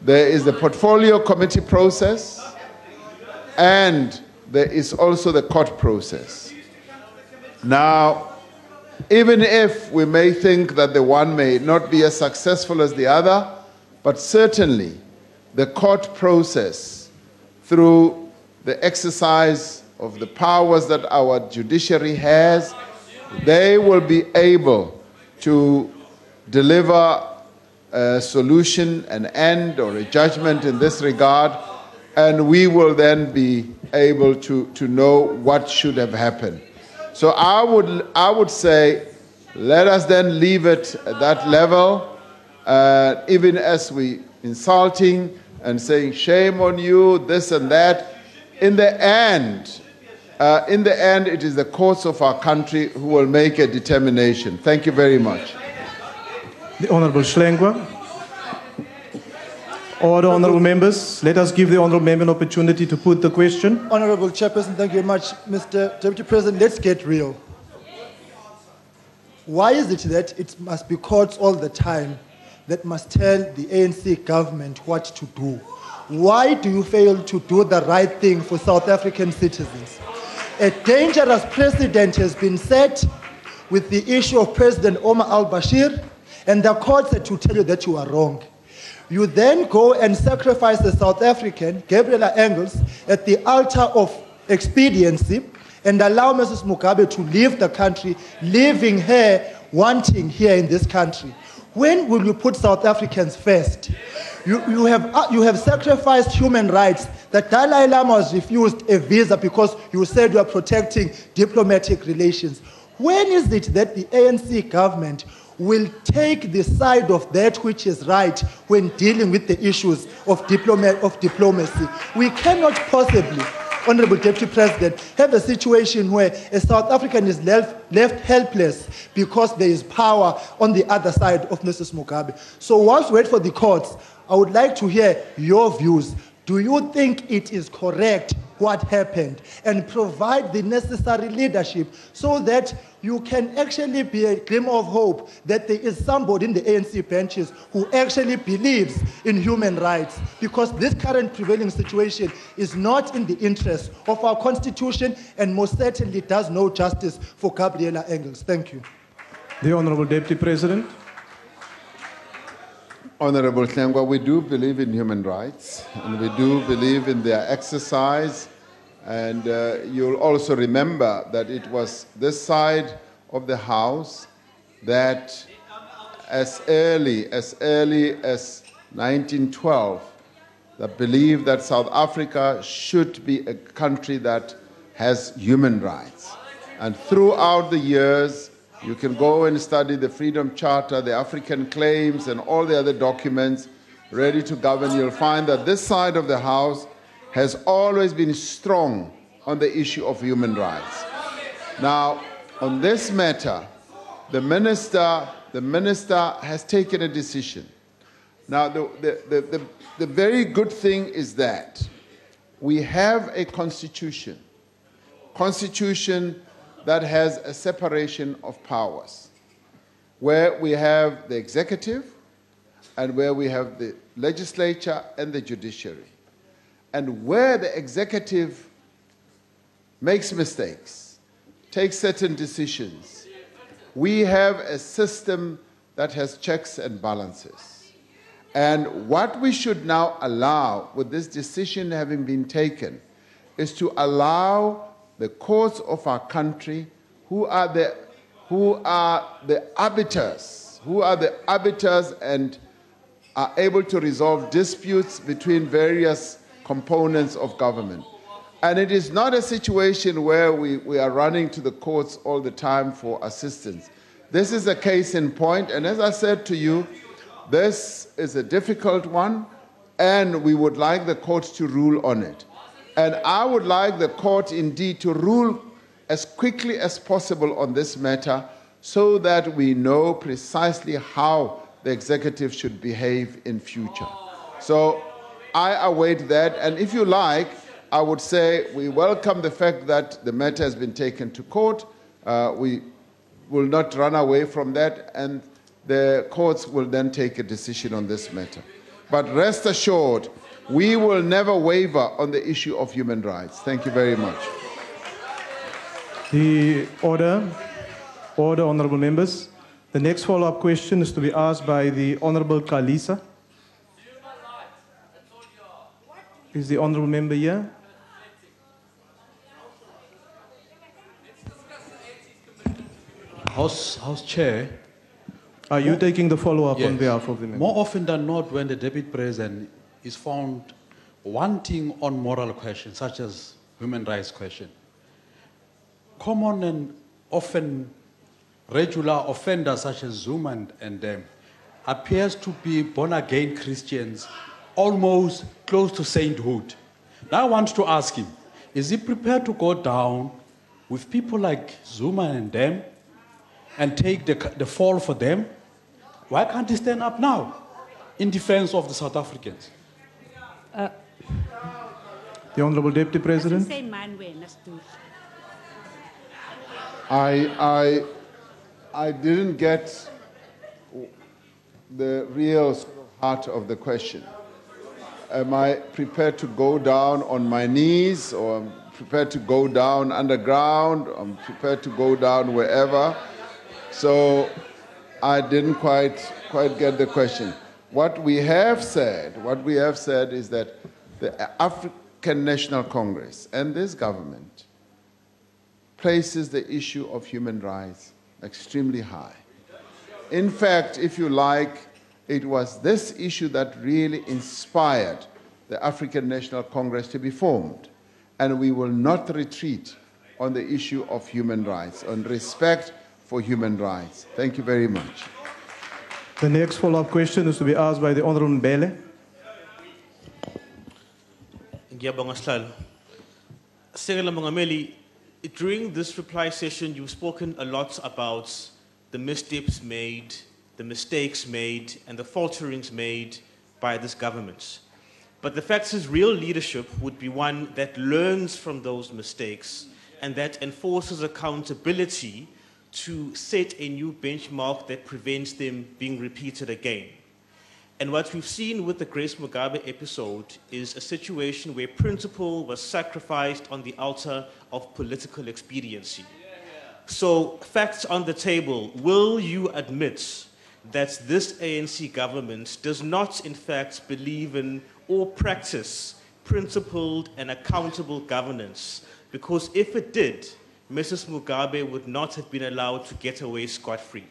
There is the Portfolio Committee process, and there is also the court process. Now, even if we may think that the one may not be as successful as the other, but certainly the court process, through the exercise of the powers that our judiciary has, they will be able to deliver a solution, an end, or a judgment in this regard, and we will then be able to know what should have happened. So I would say, let us then leave it at that level, even as we insulting and saying, shame on you, this and that. In the end, it is the courts of our country who will make a determination. Thank you very much.
The Honourable Schlengwa. Order, honourable members. Let us give the honourable member an opportunity to put the question.
Honourable Chairperson, thank you very much. Mr. Deputy President, let's get real. Why is it that it must be courts all the time that must tell the ANC government what to do? Why do you fail to do the right thing for South African citizens? A dangerous precedent has been set with the issue of President Omar al-Bashir, and the courts had to tell you that you are wrong. You then go and sacrifice the South African, Gabriela Engels, at the altar of expediency and allow Mrs. Mugabe to leave the country, leaving her wanting here in this country. When will you put South Africans first? You have sacrificed human rights. The Dalai Lama was refused a visa because you said you are protecting diplomatic relations. When is it that the ANC government will take the side of that which is right when dealing with the issues of diplomacy? We cannot possibly, Honourable Deputy President, have a situation where a South African is left helpless because there is power on the other side of Mrs. Mugabe. So whilst we wait for the courts, I would like to hear your views. Do you think it is correct what happened? And provide the necessary leadership so that you can actually be a glimmer of hope that there is somebody in the ANC benches who actually believes in human rights, because this current prevailing situation is not in the interest of our constitution and most certainly does no justice for Gabriela Engels. Thank you.
The Honourable Deputy President.
Honourable Hlengwa, we do believe in human rights, and we do believe in their exercise. And you'll also remember that it was this side of the House that as early as 1912 that believed that South Africa should be a country that has human rights. And throughout the years, you can go and study the Freedom Charter, the African Claims, and all the other documents ready to govern. You'll find that this side of the House has always been strong on the issue of human rights. Now, on this matter, the minister the minister has taken a decision. Now, the very good thing is that we have a constitution that has a separation of powers, where we have the executive and where we have the legislature and the judiciary. And where the executive makes mistakes, takes certain decisions, we have a system that has checks and balances. And what we should now allow, with this decision having been taken, is to allow the courts of our country, who are the arbiters and are able to resolve disputes between various components of government. And it is not a situation where we are running to the courts all the time for assistance. This is a case in point, and as I said to you, this is a difficult one, and we would like the court to rule on it. And I would like the court indeed to rule as quickly as possible on this matter so that we know precisely how the executive should behave in future. So I await that, and if you like, I would say we welcome the fact that the matter has been taken to court. We will not run away from that, and the courts will then take a decision on this matter. But rest assured, we will never waver on the issue of human rights. Thank you very much.
The order, honourable members. The next follow-up question is to be asked by the Honourable Kalisa. Is the honourable member here?
House Chair.
Are you taking the follow-up on
Yes.
behalf of the member?
More often than not, when the Deputy President is found wanting on moral questions, such as human rights question, common and often regular offenders such as Zuma and them appears to be born-again Christians, almost close to sainthood. Now I want to ask him, is he prepared to go down with people like Zuma and them and take the fall for them? Why can't he stand up now in defense of the South Africans?
The Honourable Deputy President.
I didn't get the real sort of heart of the question. Am I prepared to go down on my knees, or am I prepared to go down underground, or I'm prepared to go down wherever? So I didn't quite get the question. What we have said is that the African National Congress and this government places the issue of human rights extremely high. In fact, if you like, it was this issue that really inspired the African National Congress to be formed. And we will not retreat on the issue of human rights, on respect for human rights. Thank you very much.
The next follow-up question is to be asked by the Honourable Mbele.
Ngiyabonga Sihlalo. Sekela Mongameli, during this reply session, you've spoken a lot about the missteps made, the mistakes made, and the falterings made by this government. But the fact is, real leadership would be one that learns from those mistakes and that enforces accountability to set a new benchmark that prevents them being repeated again. And what we've seen with the Grace Mugabe episode is a situation where principle was sacrificed on the altar of political expediency. So, facts on the table, will you admit that this ANC government does not in fact believe in or practice principled and accountable governance? Because if it did, Mrs. Mugabe would not have been allowed to get away scot-free.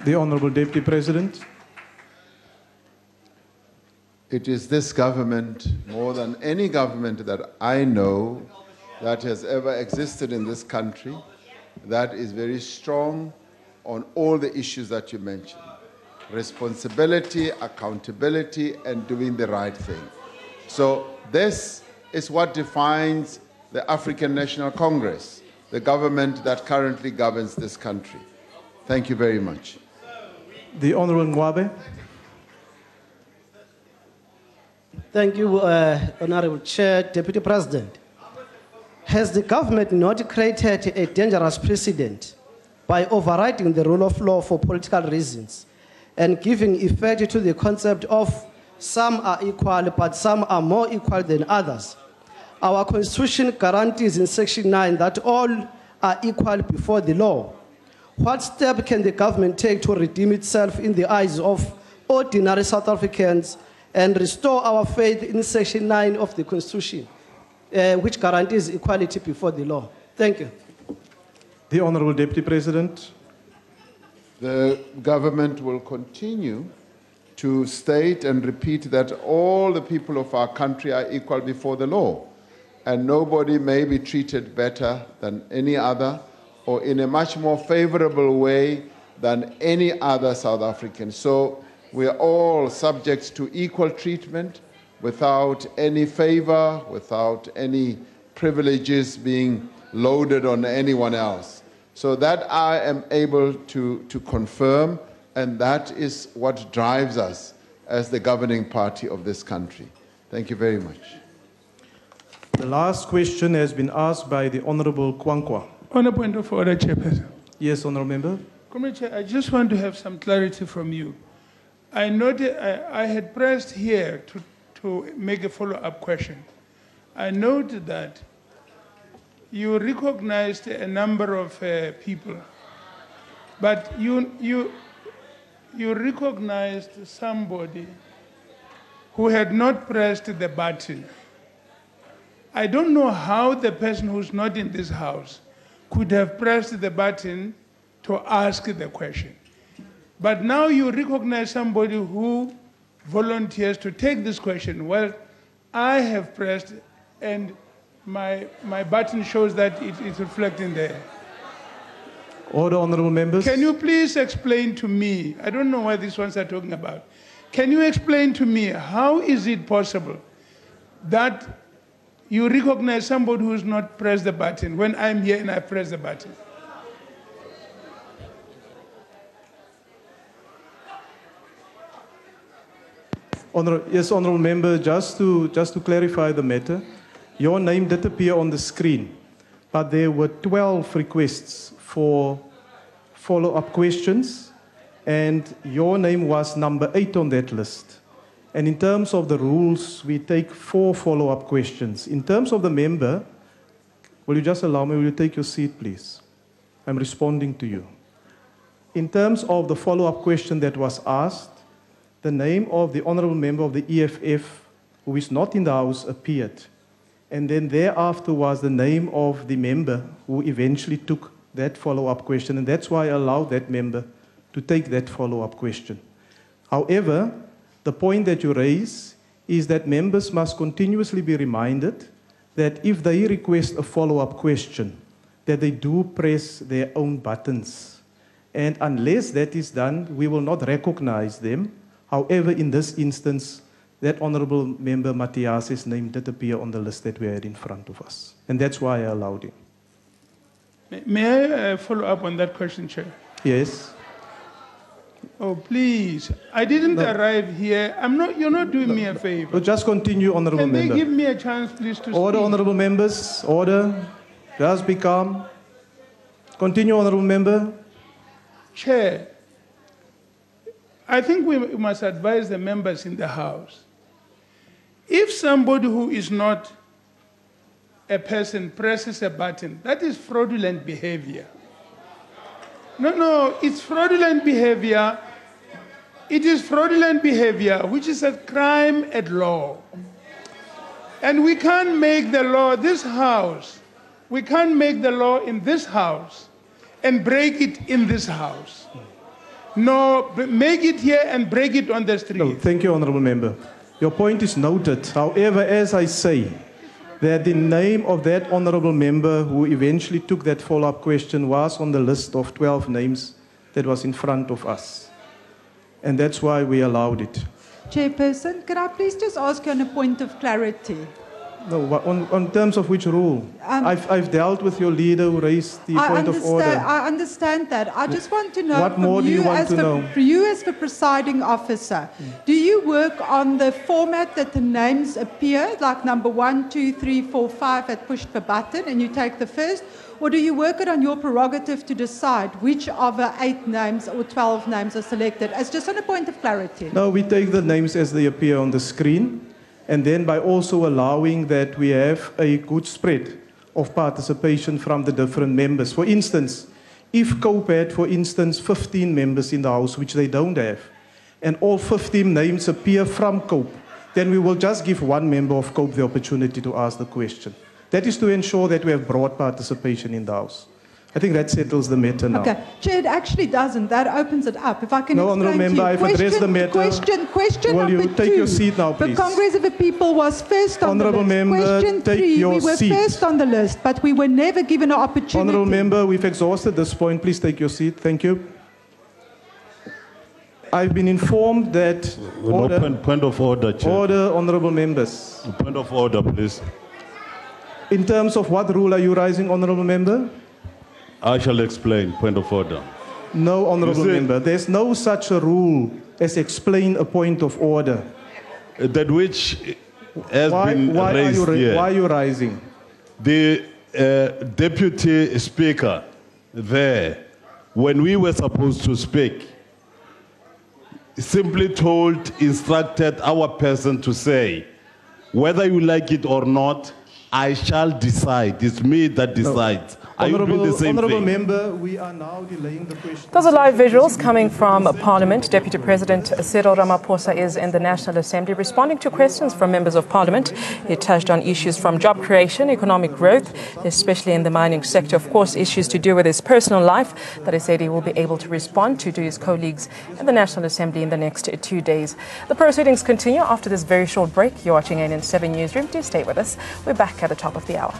The Honourable Deputy President.
It is this government, more than any government that I know that has ever existed in this country, that is very strong on all the issues that you mentioned. Responsibility, accountability, and doing the right thing. So this is what defines the African National Congress, the government that currently governs this country. Thank you very much.
The Honorable Ngwabe.
Thank you, Honorable Chair, Deputy President. Has the government not created a dangerous precedent by overriding the rule of law for political reasons and giving effect to the concept of some are equal, but some are more equal than others? Our Constitution guarantees in Section 9 that all are equal before the law. What step can the government take to redeem itself in the eyes of ordinary South Africans and restore our faith in Section 9 of the Constitution, which guarantees equality before the law? Thank you.
The Honorable Deputy President.
The government will continue to state and repeat that all the people of our country are equal before the law, and nobody may be treated better than any other or in a much more favorable way than any other South African. So we are all subject to equal treatment without any favor, without any privileges being loaded on anyone else. So that I am able to confirm, and that is what drives us as the governing party of this country. Thank you very much.
The last question has been asked by the Honorable Kwankwa.
On a point of order, Chairperson.
Yes, Honorable Member.
Comrade Chair, I just want to have some clarity from you. I noted I had pressed here to make a follow-up question. I noted that you recognized a number of people, but you recognized somebody who had not pressed the button. I don't know how the person who's not in this house could have pressed the button to ask the question. But now you recognize somebody who volunteers to take this question. Well, I have pressed, and my button shows that it's reflecting there.
Order, Honorable Members.
Can you please explain to me, I don't know what these ones are talking about. Can you explain to me how is it possible that you recognize somebody who's not pressed the button when I'm here and I press the button?
Yes, Honorable Member, just to clarify the matter, your name did appear on the screen, but there were 12 requests for follow-up questions, and your name was number 8 on that list. And in terms of the rules, we take 4 follow-up questions. In terms of the member, will you just allow me, will you take your seat, please? I'm responding to you. In terms of the follow-up question that was asked, the name of the honorable member of the EFF, who is not in the House, appeared. And then thereafter was the name of the member who eventually took that follow-up question, and that's why I allowed that member to take that follow-up question. However, the point that you raise is that members must continuously be reminded that if they request a follow-up question, that they do press their own buttons. And unless that is done, we will not recognize them. However, in this instance, that honorable member Matthias's name did appear on the list that we had in front of us. And that's why I allowed him.
May I follow up on that question, Chair?
Yes.
Oh, please. I didn't arrive here. You're not doing me a favor.
So just continue, honorable member.
Can they give me a chance, please, to
Order,
speak?
honorable members. Order. Just be calm. Continue, honorable member.
Chair, I think we must advise the members in the House. If somebody who is not a person presses a button, that is fraudulent behavior. No, it's fraudulent behavior. It is fraudulent behavior, which is a crime at law. And we can't make the law, this House, we can't make the law in this House and break it in this House. No, make it here and break it on the street.
No, thank you, honorable member. Your point is noted. However, as I say, that the name of that honorable member who eventually took that follow-up question was on the list of 12 names that was in front of us. And that's why we allowed it.
Chairperson, could I please just ask you on a point of clarity?
No, on terms of which rule? I've dealt with your leader who raised the point of order.
I understand that. I just want to know
What more do you want to know?
For you as the presiding officer, do you work on the format that the names appear, like number 1, 2, 3, 4, 5 at push the button and you take the first? Or do you work it on your prerogative to decide which of the 8 names or 12 names are selected? As just on a point of clarity.
No, we take the names as they appear on the screen. And then by also allowing that we have a good spread of participation from the different members. For instance, if COPE had, for instance, 15 members in the House, which they don't have, and all 15 names appear from COPE, then we will just give one member of COPE the opportunity to ask the question. That is to ensure that we have broad participation in the House. I think that settles the matter now.
Okay, Chair, it actually doesn't. That opens it up. If I can
No, Honourable Member, I've addressed the matter.
Question
Will
number
you take
2.
your seat now, please?
The Congress of the People was first on
Honourable
the list.
Member,
Question
take
3,
your
we were
seat.
first on the list, but we were never given an opportunity.
Honourable Member, we've exhausted this point. Please take your seat. Thank you. I've been informed that...
Point of order, Chair.
Order, Honourable Members.
Point of order, please.
In terms of what rule are you raising, Honourable Member?
I shall explain. Point of order.
No, Honourable Member. There's no such a rule as explain a point of order.
That which has been raised here.
Why are you rising?
The Deputy Speaker there, when we were supposed to speak, simply instructed our person to say, whether you like it or not, I shall decide. It's me that decides. Are you doing the same
Honourable
thing?
Member, we are now delaying the question.
Those are live visuals coming from Parliament. Deputy President Cyril Ramaphosa is in the National Assembly responding to questions from members of Parliament. He touched on issues from job creation, economic growth, especially in the mining sector. Of course, issues to do with his personal life that he said he will be able to respond to his colleagues in the National Assembly in the next 2 days. The proceedings continue after this very short break. You're watching ANN7 Newsroom. Do stay with us. We're back at the top of the hour.